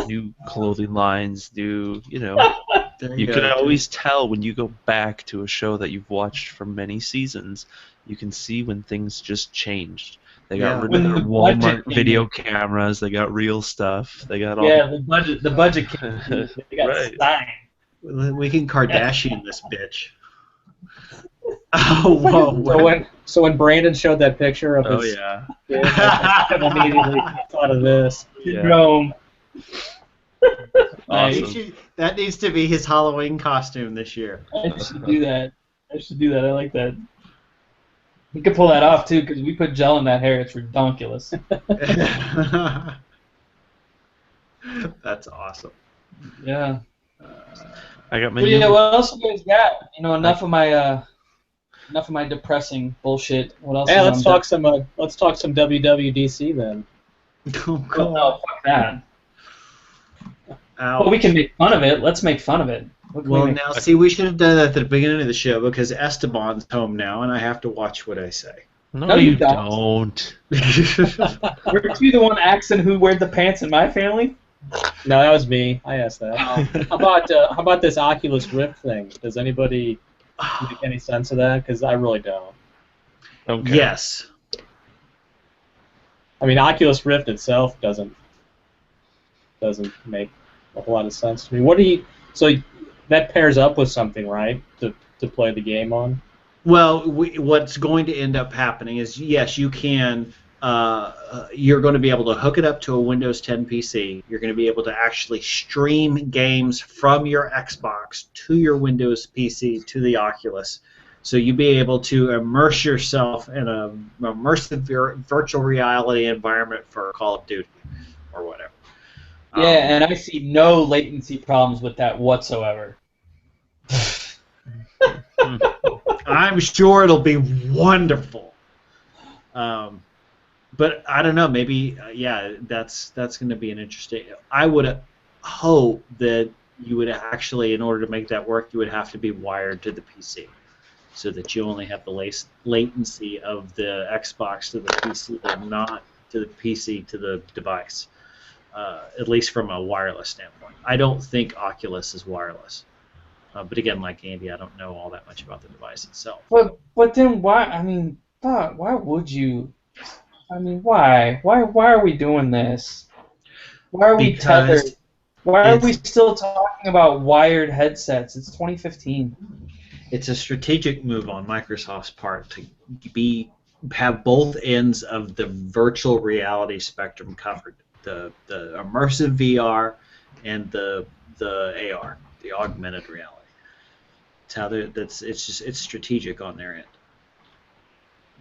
new clothing lines, new, There You go. can always tell when you go back to a show that you've watched for many seasons. You can see when things just changed. They got rid When of their the budget Walmart came video in. cameras. They got real stuff. They got all. Yeah, the budget came in. They got Right. signed. We can Kardashian this bitch. Oh, whoa. So when Brandon showed that picture of Oh his yeah. kid, I immediately thought of this. Yeah. Rome. Awesome. That needs to be his Halloween costume this year. I should do that. I like that. You could pull that off too, because we put gel in that hair. It's redonkulous. That's awesome. Yeah. I got my But new. yeah, what else you guys got? Enough of my depressing bullshit. What else? Hey, is let's on talk some WWDC then. Oh, Well, no, fuck that. Ow. Well, we can make fun of it. Let's make fun of it. What can we Well, make- now, see, we should have done that at the beginning of the show because Esteban's home now, and I have to watch what I say. No, you you don't. don't. Weren't you the one asking who wear the pants in my family? No, that was me. I asked that. How about this Oculus Rift thing? Does anybody make any sense of that? Because I really don't. Okay. Yes. I mean, Oculus Rift itself doesn't make a whole lot of sense to me. What do you? So that pairs up with something, right? To play the game on. Well, what's going to end up happening is, yes, you can you're going to be able to hook it up to a Windows 10 PC. You're going to be able to actually stream games from your Xbox to your Windows PC to the Oculus. So you'll be able to immerse yourself in a immersive virtual reality environment for Call of Duty or whatever. Yeah, and I see no latency problems with that whatsoever. I'm sure it'll be wonderful. But I don't know. Maybe that's going to be an interesting. I would hope that you would actually, in order to make that work, you would have to be wired to the PC, so that you only have the latency of the Xbox to the PC, and not to the PC to the device. At least from a wireless standpoint. I don't think Oculus is wireless. But again, like Andy, I don't know all that much about the device itself. But then why? I mean, why would you? I mean, why? Why are we doing this? Why are we tethered? Why are we still talking about wired headsets? It's 2015. It's a strategic move on Microsoft's part to have both ends of the virtual reality spectrum covered. The immersive VR and the AR, the augmented reality. It's how it's strategic on their end.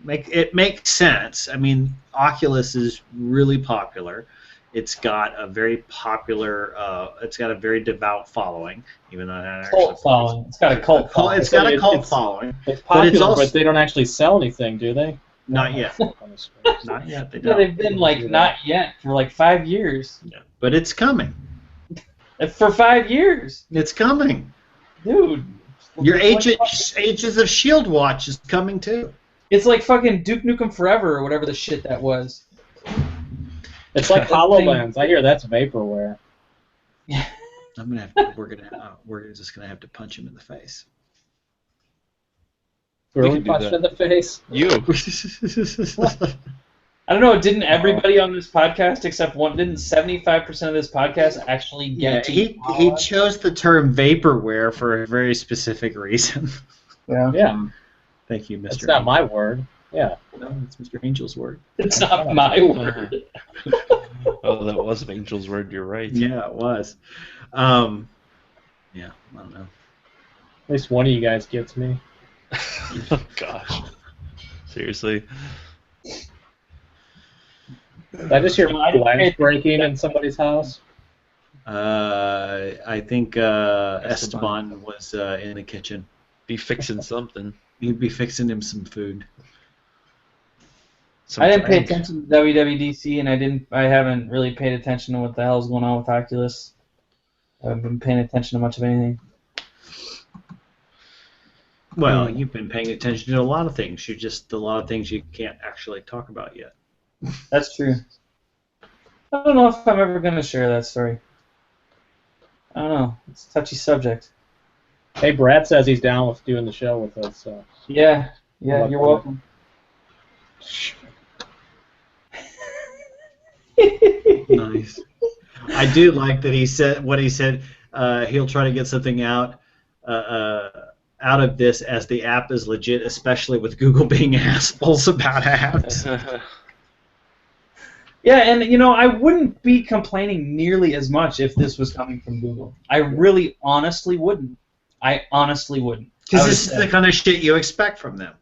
It makes sense. I mean, Oculus is really popular. It's got a very popular. It's got a very devout following, even though that cult following. It's got a cult following. It's got a cult following. It's popular, but they don't actually sell anything, do they? Not yet. Not yet. They don't. Yeah, they've been not yet for like 5 years. Yeah. But it's coming. For 5 years. It's coming. Dude. Your Ages of S.H.I.E.L.D. watch is coming too. It's like fucking Duke Nukem Forever or whatever the shit that was. It's like HoloLens. I hear that's vaporware. We're just gonna have to punch him in the face. Really punch him in the face? You. I don't know. Didn't everybody on this podcast except one? Didn't 75% of this podcast actually get? Yeah, he chose the term vaporware for a very specific reason. Yeah. Thank you, Mr. It's not my word. Yeah. No, it's Mr. Angel's word. It's not my word. Oh, that was an Angel's word. You're right. Yeah, it was. Yeah, I don't know. At least one of you guys gets me. Oh, gosh. Seriously. Did I just hear glass breaking in somebody's house? I think Esteban was in the kitchen. Be fixing something. He'd be fixing him some food. I didn't pay attention to WWDC, and I haven't really paid attention to what the hell's going on with Oculus. I haven't been paying attention to much of anything. Well, you've been paying attention to a lot of things. A lot of things you can't actually talk about yet. That's true. I don't know if I'm ever going to share that story. I don't know. It's a touchy subject. Hey, Brad says he's down with doing the show with us. So. Yeah, you're welcome. Nice. I do like that he said what he said. He'll try to get something out of this as the app is legit, especially with Google being assholes about apps. Yeah, and I wouldn't be complaining nearly as much if this was coming from Google. I really, honestly wouldn't. I honestly wouldn't. Because this is the kind of shit you expect from them.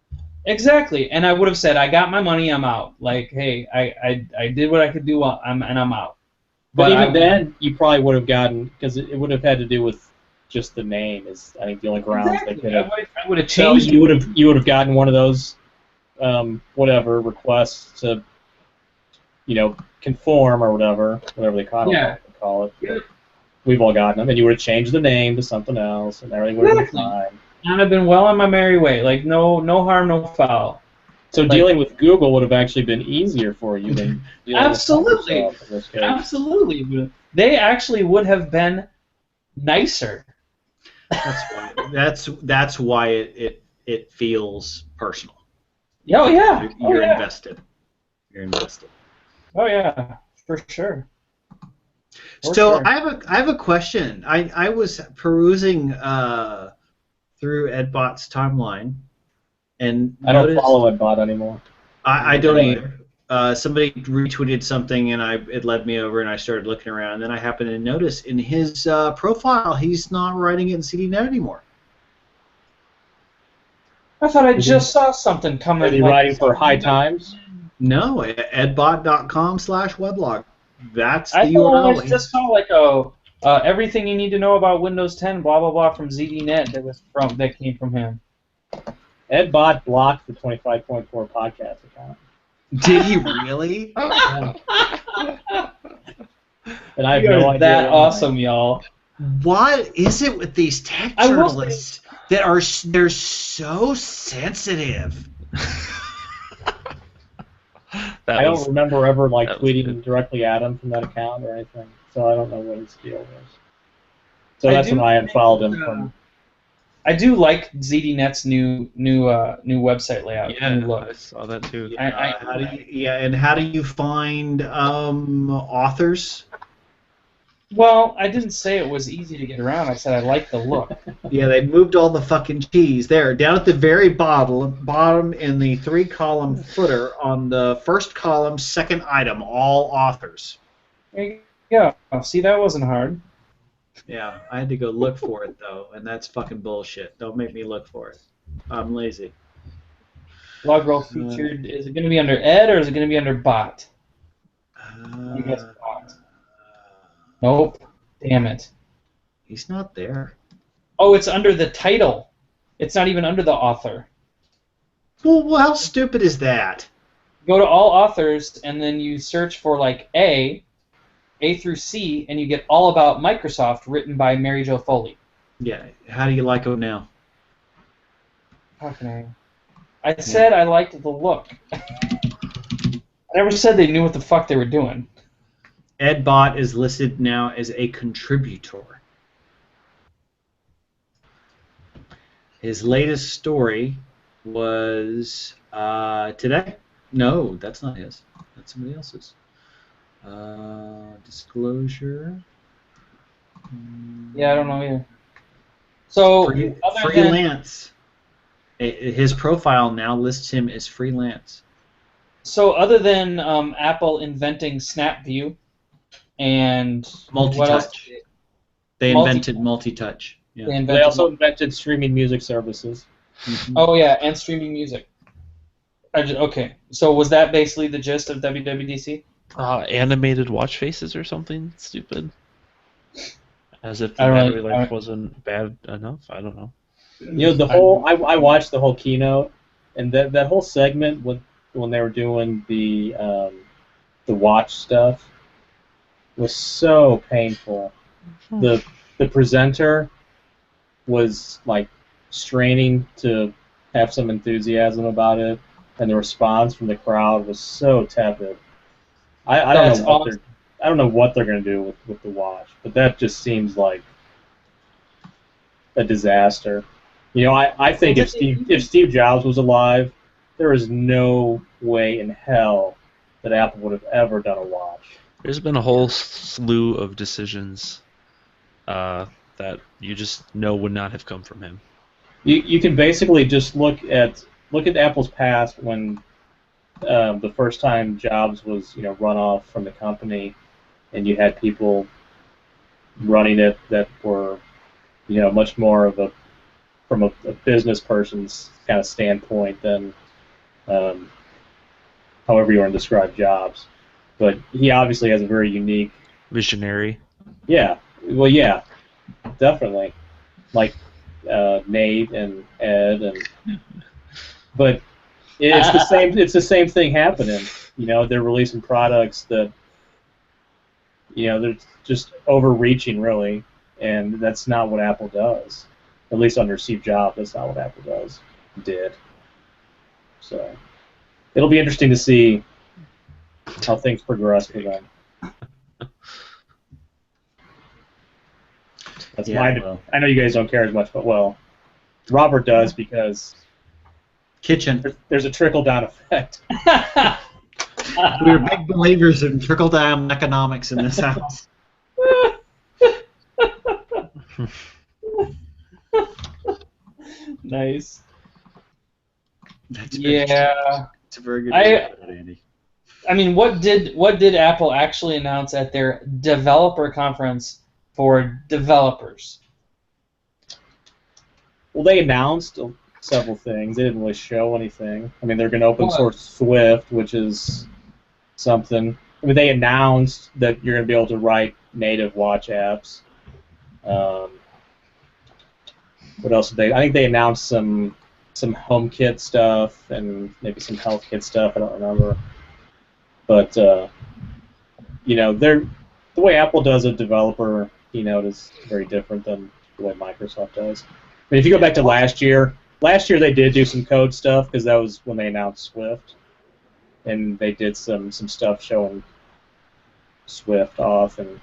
Exactly, and I would have said, I got my money, I'm out. Like, hey, I did what I could do, and I'm out. But even then, you probably would have gotten, because it would have had to do with just the name. Is I think the only grounds they could have. I would have changed. You would have gotten one of those, requests to, conform or whatever they call it. Yeah. We've all gotten them, and you would have changed the name to something else, and everything would have been fine. And I've been well on my merry way. Like, no harm, no foul. So dealing with Google would have actually been easier for you than dealing Absolutely. with Microsoft in this case. Absolutely. They actually would have been nicer. That's why it feels personal. Oh yeah. You're invested. You're invested. Oh yeah, for sure. So I have a question. I was perusing through Edbot's timeline, and I don't follow Edbot anymore. I don't either. somebody retweeted something, and it led me over, and I started looking around. And then I happened to notice in his profile, he's not writing it in ZDNet anymore. I thought I just saw something coming. Are you writing for High Times? No, edbot.com/weblog. That's the I thought URL. I just saw like everything you need to know about Windows 10, blah blah blah, from ZDNet that came from him. Edbot blocked the 25.4 podcast account. Did he really? And I have You no are idea that why. awesome, y'all. What is it with these tech I will journalists that they're so sensitive? I don't remember ever like that was tweeting good. directly at him from that account or anything, so I don't know what his deal was. So I that's do when I unfollowed him think, from. I do like ZDNet's new website layout. Yeah, new look. I saw that too. How do you find authors? Well, I didn't say it was easy to get around. I said I like the look. Yeah, they moved all the fucking cheese there. Down at the very bottom in the 3-column footer on the first column, second item, all authors. There you go. See, that wasn't hard. Yeah, I had to go look for it though, and that's fucking bullshit. Don't make me look for it. I'm lazy. Log roll featured. Is it going to be under Ed or is it going to be under Bot? You guess Bot. Nope. Damn it. He's not there. Oh, it's under the title. It's not even under the author. Well, how stupid is that? Go to all authors and then you search for like A through C, and you get all about Microsoft written by Mary Jo Foley. Yeah, how do you like him now? How can I said I liked the look. I never said they knew what the fuck they were doing. Edbot is listed now as a contributor. His latest story was today. No, that's not his. That's somebody else's. Disclosure. Yeah, I don't know either. So, other than, freelance. His profile now lists him as freelance. so other than Apple inventing Snap View and what else? Multi-touch. They invented multi-touch. Yeah. They They invented also invented streaming music services. Mhm. Oh yeah, and streaming music. Okay, so was that basically the gist of WWDC? Animated watch faces or something stupid. As if the I don't battery really- life wasn't bad enough. I don't know. You know, the whole I watched the whole keynote, and that whole segment when they were doing the watch stuff was so painful. The presenter was like straining to have some enthusiasm about it, and the response from the crowd was so tepid. I That's don't know what awesome. I don't know what they're gonna do with the watch, but that just seems like a disaster. You know, I think if Steve Jobs was alive, there is no way in hell that Apple would have ever done a watch. There's been a whole slew of decisions that you just know would not have come from him. You can basically just look at Apple's past when the first time Jobs was run off from the company, and you had people running it that were much more of from a business person's kind of standpoint than however you want to describe Jobs. But he obviously has a very unique. Visionary. Yeah, well, yeah, definitely. Like Nate and Ed, but it's the same. It's the same thing happening. They're releasing products that they're just overreaching, really, and that's not what Apple does. At least under Steve Jobs, that's not what Apple did. So it'll be interesting to see how things progress for them. That's well. I know you guys don't care as much, but Robert does because Kitchen. there's a trickle-down effect. We're big believers in trickle-down economics in this house. Nice. That's very Yeah. It's a very good I- way to put it, Andy. I mean, what did Apple actually announce at their developer conference for developers? Well, they announced several things. They didn't really show anything. I mean, they're going to open What? source Swift, which is something. I mean, they announced that you're going to be able to write native watch apps. What else did they? I think they announced some HomeKit stuff and maybe some HealthKit stuff. I don't remember. But you know, the way Apple does a developer keynote is very different than the way Microsoft does. I mean, if you go back to last year they did do some code stuff because that was when they announced Swift, and they did some stuff showing Swift off and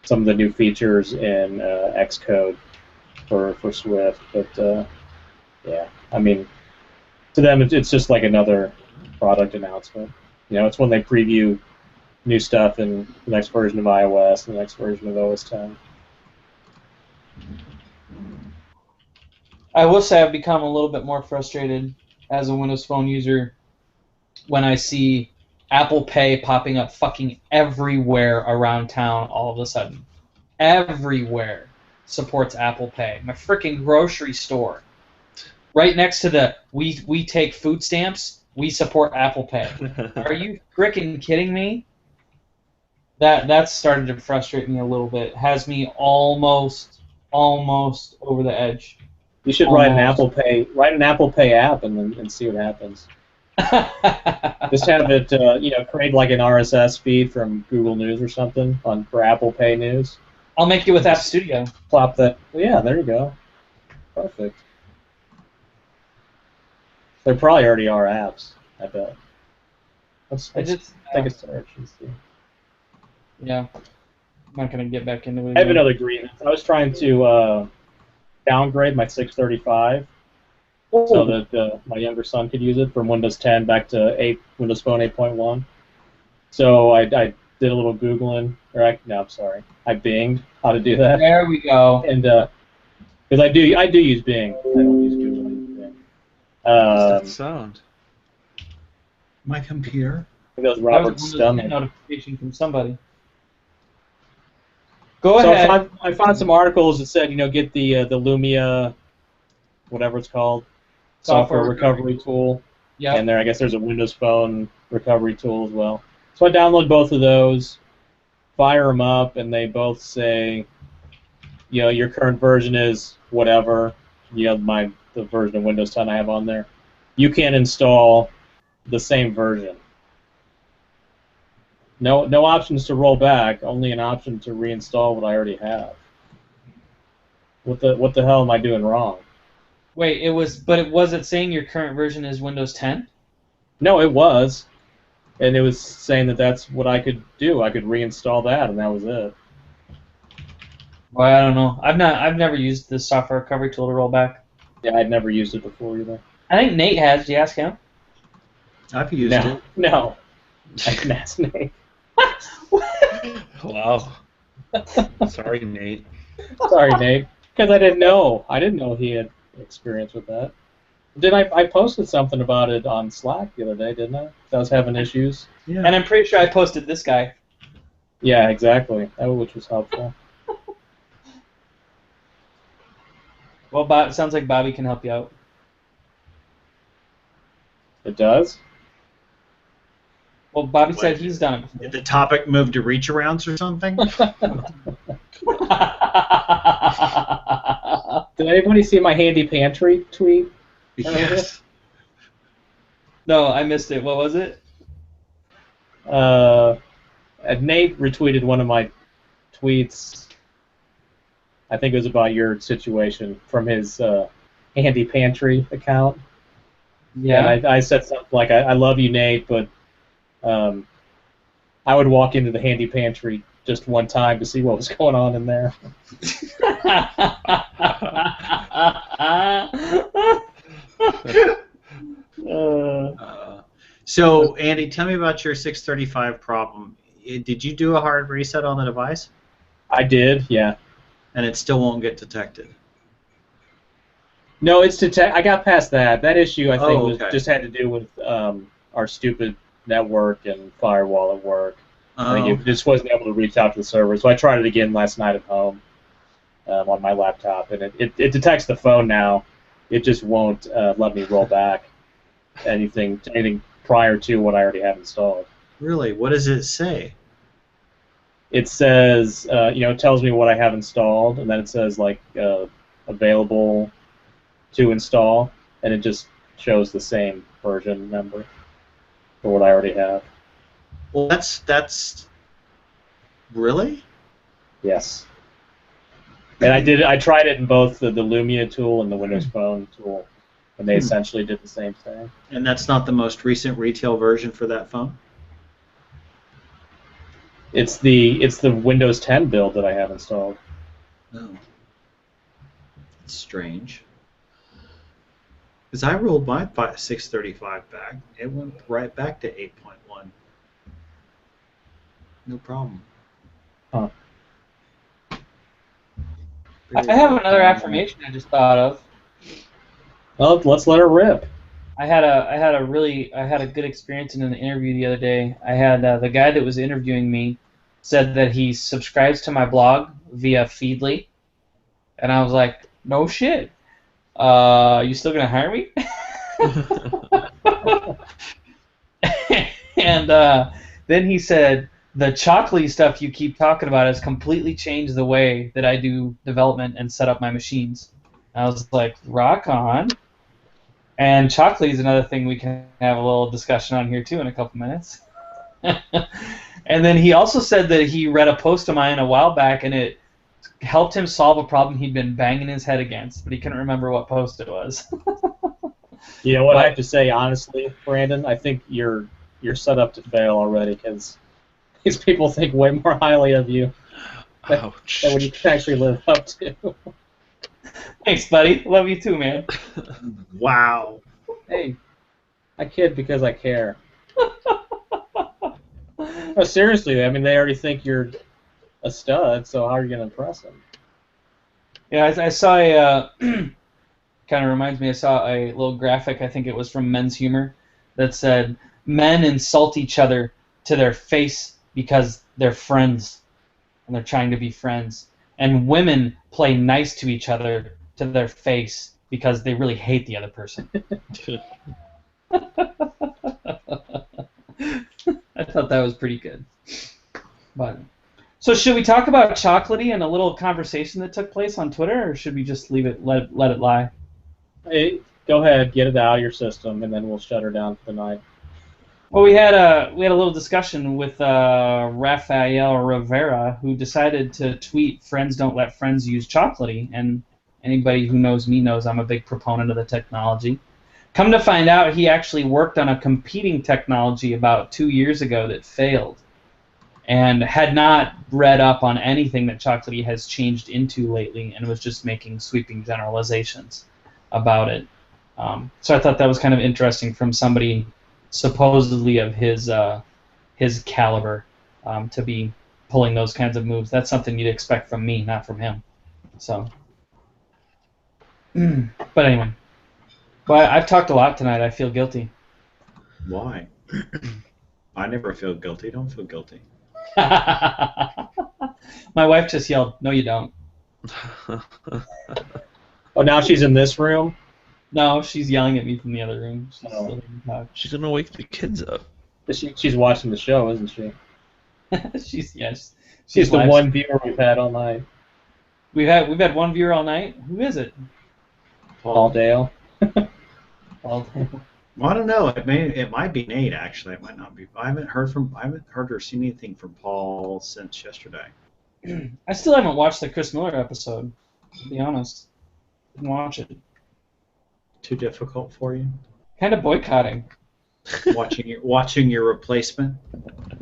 some of the new features in Xcode for Swift. But yeah, I mean, to them it's just like another product announcement. You know, it's when they preview new stuff in the next version of iOS, the next version of OS X. I will say I've become a little bit more frustrated as a Windows Phone user when I see Apple Pay popping up fucking everywhere around town all of a sudden. Everywhere supports Apple Pay. My freaking grocery store. Right next to the we take food stamps, we support Apple Pay. Are you freaking kidding me? That's started to frustrate me a little bit. Has me almost over the edge. You should write an Apple Pay app and see what happens. Just have it, create like an RSS feed from Google News or something for Apple Pay News. I'll make it with App Studio. Plop that. Well, yeah, there you go. Perfect. There probably already are apps, I bet. Let's take a search and see. Yeah. I'm not going to get back into it. I have another grievance. I was trying to downgrade my 635 so that my younger son could use it from Windows 10 back to Windows Phone 8.1. So I did a little Googling. I Binged how to do that. There we go. And because I do use Bing. I don't use Google. What's that sound? My computer. I think that was Robert's That was stomach. a notification from somebody. Go ahead. So I found some articles that said, get the Lumia, whatever it's called, software recovery tool. Yeah. And I guess there's a Windows Phone recovery tool as well. So I download both of those, fire them up, and they both say, your current version is whatever. The version of Windows 10 I have on there. You can't install the same version. No options to roll back, only an option to reinstall what I already have. What the hell am I doing wrong? Wait, was it saying your current version is Windows 10? No, it was. And it was saying that that's what I could do. I could reinstall that, and that was it. Well, I don't know. I've never used the software recovery tool to roll back. Yeah, I'd never used it before either. I think Nate has. Did you ask him? I've used it. No. I can ask Nate. Wow. Sorry, Nate. Sorry, Nate. Because I didn't know. I didn't know he had experience with that. I posted something about it on Slack the other day, didn't I? I was having issues. Yeah. And I'm pretty sure I posted this guy. Yeah, exactly. Which was helpful. Well, it sounds like Bobby can help you out. It does? Well, Bobby said he's done it before. Did the topic move to reach arounds or something? Did anybody see my handy pantry tweet? Yes. No, I missed it. What was it? Nate retweeted one of my tweets. I think it was about your situation from his handy pantry account. Yeah. And I said something like, I love you, Nate, but I would walk into the handy pantry just one time to see what was going on in there. So, Andy, tell me about your 635 problem. Did you do a hard reset on the device? I did, yeah. And it still won't get detected? No, I got past that. That issue, I think, okay. just had to do with our stupid network and firewall at work. I think Oh, it just wasn't able to reach out to the server. So I tried it again last night at home on my laptop, and it detects the phone now. It just won't let me roll back anything prior to what I already have installed. really? What does it say? It says, it tells me what I have installed, and then it says like available to install, and it just shows the same version number for what I already have. Well, that's really. Yes. And I tried it in both the Lumia tool and the Windows Phone tool, and they essentially did the same thing. And that's not the most recent retail version for that phone? It's the Windows 10 build that I have installed. No. That's strange. Because I rolled my 635 back. It went right back to 8.1. No problem. Huh. I have another affirmation I just thought of. Well, let's let her rip. I had a good experience in an interview the other day. I had the guy that was interviewing me said that he subscribes to my blog via Feedly, and I was like, no shit. You still gonna hire me? And then he said, the Chocolate stuff you keep talking about has completely changed the way that I do development and set up my machines. I was like, rock on. And Chocolate is another thing we can have a little discussion on here too in a couple minutes. And then he also said that he read a post of mine a while back and it helped him solve a problem he'd been banging his head against, but he couldn't remember what post it was. You know what I have to say, honestly, Brandon? I think you're set up to fail already because these people think way more highly of you than what you can actually live up to. Thanks, buddy. Love you too, man. Wow. Hey, I kid because I care. No, seriously, I mean, they already think you're a stud, so how are you going to impress them? Yeah, I saw a, kind of reminds me, I saw a little graphic, I think it was from Men's Humor, that said, men insult each other to their face because they're friends, and they're trying to be friends. And women play nice to each other to their face because they really hate the other person. I thought that was pretty good. But so should we talk about Chocolatey and a little conversation that took place on Twitter, or should we just leave it, let it lie? Hey, go ahead, get it out of your system, and then we'll shut her down for the night. Well, we had a little discussion with Rafael Rivera, who decided to tweet "Friends don't let friends use Chocolatey," and anybody who knows me knows I'm a big proponent of the technology. Come to find out, he actually worked on a competing technology about 2 years ago that failed, and had not read up on anything that Chocolatey has changed into lately, and was just making sweeping generalizations about it. So I thought that was kind of interesting from somebody supposedly of his caliber to be pulling those kinds of moves. That's something you'd expect from me, not from him. So, but anyway, well, I've talked a lot tonight. I feel guilty. Why? I never feel guilty. Don't feel guilty. My wife just yelled, "No, you don't." Oh, now she's in this room? No, she's yelling at me from the other room. She's Oh. still in talk. She's gonna wake the kids up. She's watching the show, isn't she? She's the live- one viewer we've had all night. We've had one viewer all night. Who is it? Paul Dale. Well, Well, I don't know. It might be Nate actually. It might not be. I haven't heard or seen anything from Paul since yesterday. I still haven't watched the Chris Miller episode. To be honest, didn't watch it. Too difficult for you? Kind of boycotting. watching your replacement.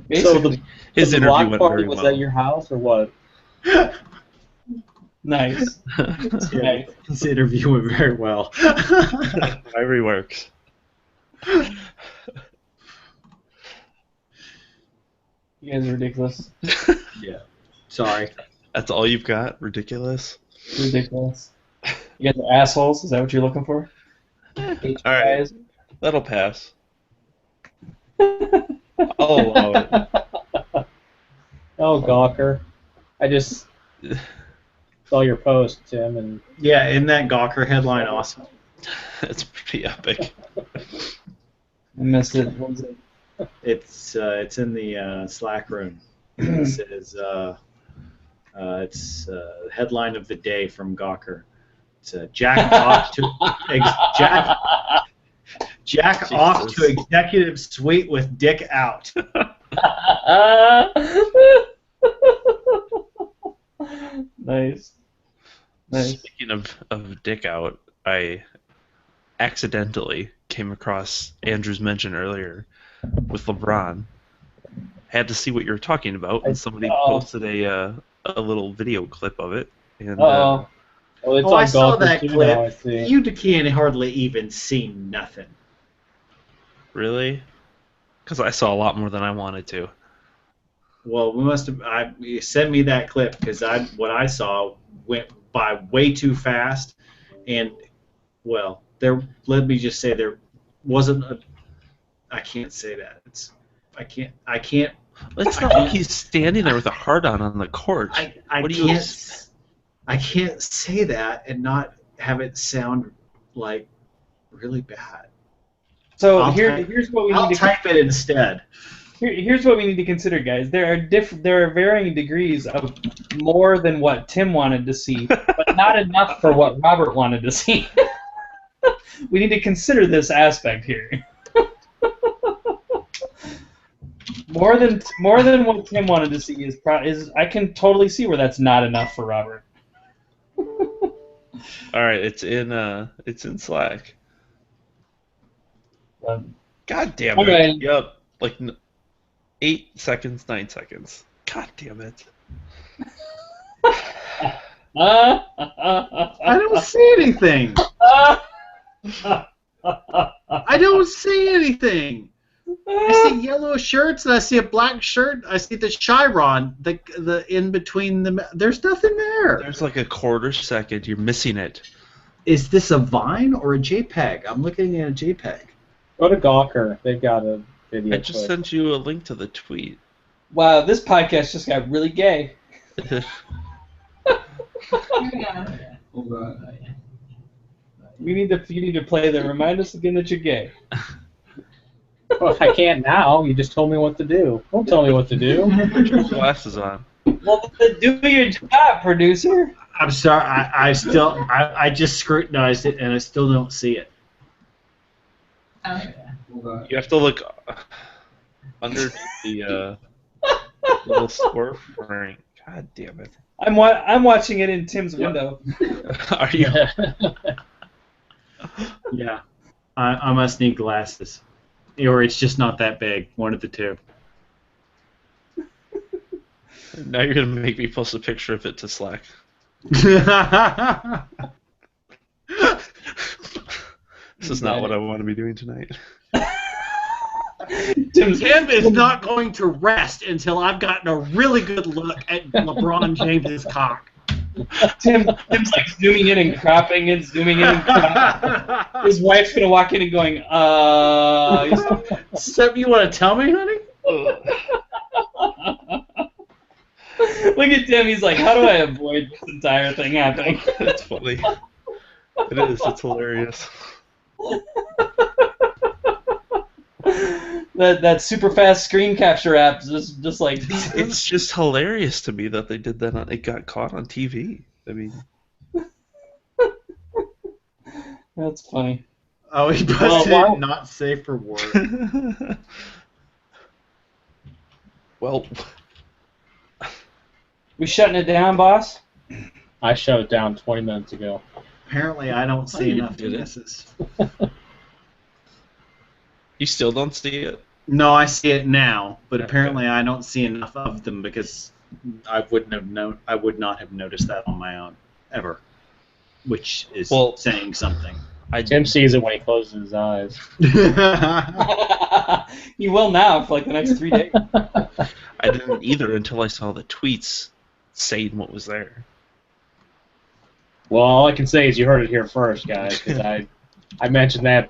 Basically, His the interview block went party very was well. at your house or what? nice. Yeah, his interview went very well. Every works. You guys are ridiculous. Yeah. Sorry. That's all you've got? Ridiculous? Ridiculous. You guys are assholes. Is that what you're looking for? All right. That'll pass. I'll allow it. Oh, Gawker. I just saw your post, Tim, and Yeah, isn't that Gawker headline awesome? It's pretty epic. I missed it. What was it? It's in the Slack room. It says it's headline of the day from Gawker. It's Jack off to Jack off to executive suite with dick out. Nice. Nice. Speaking of dick out, I accidentally came across Andrew's mention earlier with LeBron. Had to see what you were talking about, and somebody posted a little video clip of it. And well, it's on I saw Gawker that too clip. now, I see. You can't hardly even see nothing. really, because I saw a lot more than I wanted to. Well, we must have. You sent me that clip because what I saw went by way too fast, and well, let me just say there wasn't a. I can't say that. I can't. It's not like he's standing there with a heart on the court. What do you? I can't say that and not have it sound like really bad. So here's what we I'll need to type it instead. Here's what we need to consider, guys. There are varying degrees of more than what Tim wanted to see, but not enough for what Robert wanted to see. We need to consider this aspect here. More than what Tim wanted to see is I can totally see where that's not enough for Robert. All right, it's in Slack. God damn it! Okay. Yep, like 8 seconds, 9 seconds. God damn it! I don't see anything. I don't see anything. I see yellow shirts and I see a black shirt. I see the Chiron, the in between the. There's nothing there. There's like a quarter second. You're missing it. Is this a Vine or a JPEG? I'm looking at a JPEG. Go to Gawker. They've got a video I just clip. sent you a link to the tweet. Wow, this podcast just got really gay. You need to play the remind us again that you're gay. Well, I can't now. You just told me what to do. Don't tell me what to do. Put your glasses on. Well, then do your job, producer. I'm sorry. I just scrutinized it and I still don't see it. You have to look underneath the little square frame. God damn it! I'm watching it in Tim's window. Are you? Yeah. I must need glasses. Or it's just not that big. One of the two. Now you're gonna make me post a picture of it to Slack. This is not what I want to be doing tonight. Tim is not going to rest until I've gotten a really good look at LeBron James's cock. Tim's like zooming in and cropping and zooming in and cropping. His wife's gonna walk in and going, Something you want to tell me, honey? Look at Tim, he's like, how do I avoid this entire thing happening? It's funny. It is. It's hilarious. That super fast screen capture app is just like It's just hilarious to me that they did that. It got caught on TV. I mean, that's funny. Oh, he busted wow. not safe for work. well, We shutting it down, boss? I shut it down 20 minutes ago. Apparently, I don't see you enough did it. misses. you still don't see it. No, I see it now, but Okay. apparently I don't see enough of them because I would not have noticed that on my own ever, which is Well- saying something. Tim sees it when he closes his eyes. You will now for like the next 3 days. I didn't either until I saw the tweets saying what was there. Well, all I can say is you heard it here first, guys, because I mentioned that,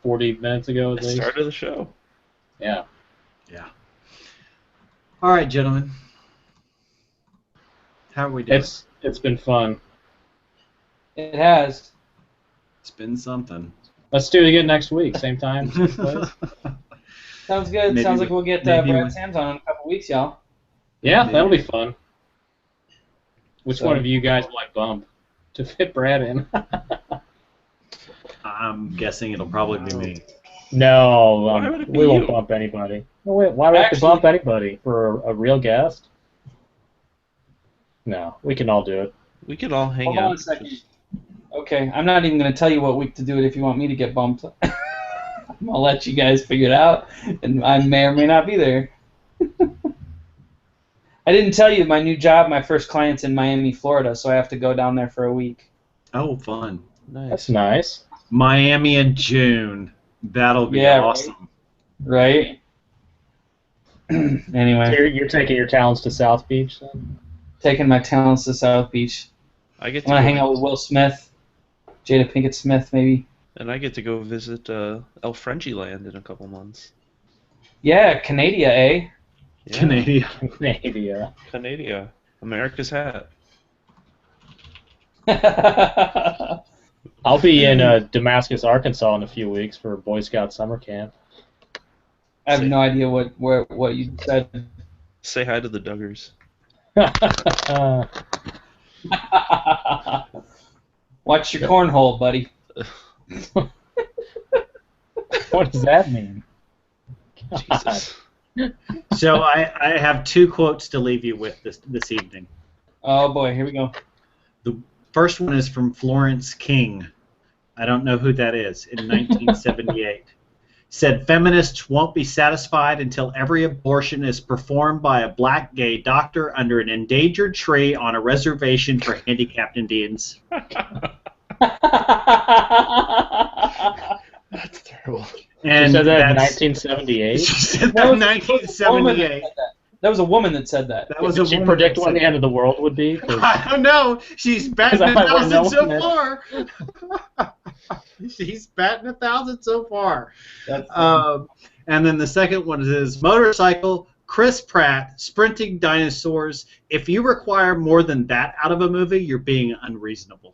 40 minutes ago at The least? start of the show. Yeah. Yeah. All right, gentlemen. How are we doing? It's been fun. It has. It's been something. Let's do it again next week, same time, same place. Sounds good. Maybe Sounds like we- we'll get maybe Brad we- Sams on in a couple weeks, y'all. Yeah, Maybe. that'll be fun. Which So- one of you guys will I bump to fit Brad in? I'm guessing it'll probably be me. No, Why would it be we won't you? bump anybody. No, wait, why would I have to Actually- bump anybody for a real guest? No, we can all do it. We could all hang Hold out. on a second. Okay, I'm not even going to tell you what week to do it if you want me to get bumped. I'll let you guys figure it out, and I may or may not be there. I didn't tell you my new job, my first client's in Miami, Florida, so I have to go down there for a week. Oh, fun. Nice. That's nice. Miami in June. That'll be Yeah, right. awesome. Right? So Anyway, you're taking your talents to South Beach then? taking my talents to South Beach. I get I'm to going to go, hang out with Will Smith, Jada Pinkett Smith, maybe. and I get to go visit El Frenchie Land in a couple months. Yeah, Canada, eh? Yeah. Canadian. Canada. Canada. America's hat. I'll be in Damascus, Arkansas in a few weeks for Boy Scout summer camp. I have no idea what you said. Say hi to the Duggars. Watch your cornhole, buddy. What does that mean? Jesus. So I have two quotes to leave you with this evening. Oh boy, here we go. The first one is from Florence King. I don't know who that is. In 1978. Said feminists won't be satisfied until every abortion is performed by a black gay doctor under an endangered tree on a reservation for handicapped Indians. That's terrible. And You said that in that's- 1978? She said that in 1978. That was a woman that said that. That was Did a she woman predict that when the said end of the world would be? 'Cause I don't know. She's batting Because I might wanna 1,000 know so when far. She's batting 1,000 so far. That's And then the second one is motorcycle. Chris Pratt, sprinting dinosaurs. If you require more than that out of a movie, you're being unreasonable.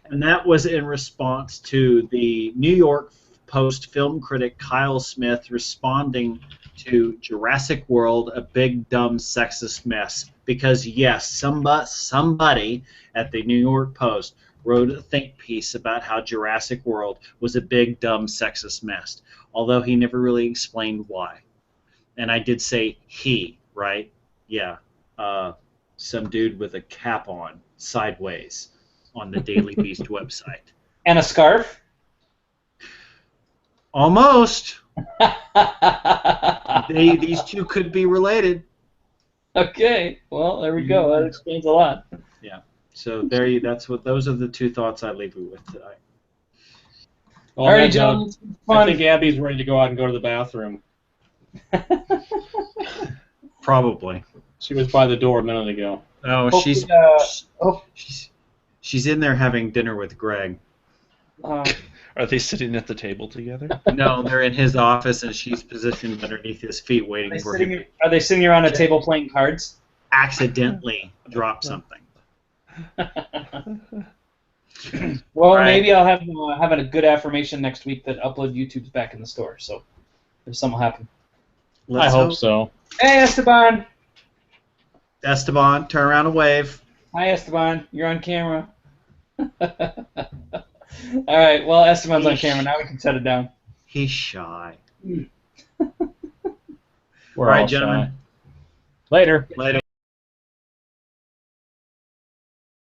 And that was in response to the New York Post film critic Kyle Smith responding to Jurassic World, a big, dumb, sexist mess. Because, yes, somebody at the New York Post wrote a think piece about how Jurassic World was a big, dumb, sexist mess, although he never really explained why. And I did say he, right? Yeah. Some dude with a cap on, sideways, on the Daily Beast website. and a scarf. Almost. These two could be related. Okay, well there we go. That explains a lot. So those are the two thoughts I leave you with tonight. Well, Alrighty, on that gentlemen, note, it's been I fun. think Abby's ready to go out and go to the bathroom. Probably. She was by the door a minute ago. Oh, Hopefully, she's in there having dinner with Greg. Are they sitting at the table together? No, they're in his office and she's positioned underneath his feet waiting for him to are they sitting around a table playing cards? accidentally drop something. Well, Right. maybe I'll have having a good affirmation next week that Upload YouTube's back in the store. So if something will happen. Let's I hope so. Hey Esteban. Esteban, turn around and wave. Hi Esteban. You're on camera. All right. Well, Esteban's on camera now. We can set it down. He's shy. We're All right, all gentlemen. shy. Later. Later.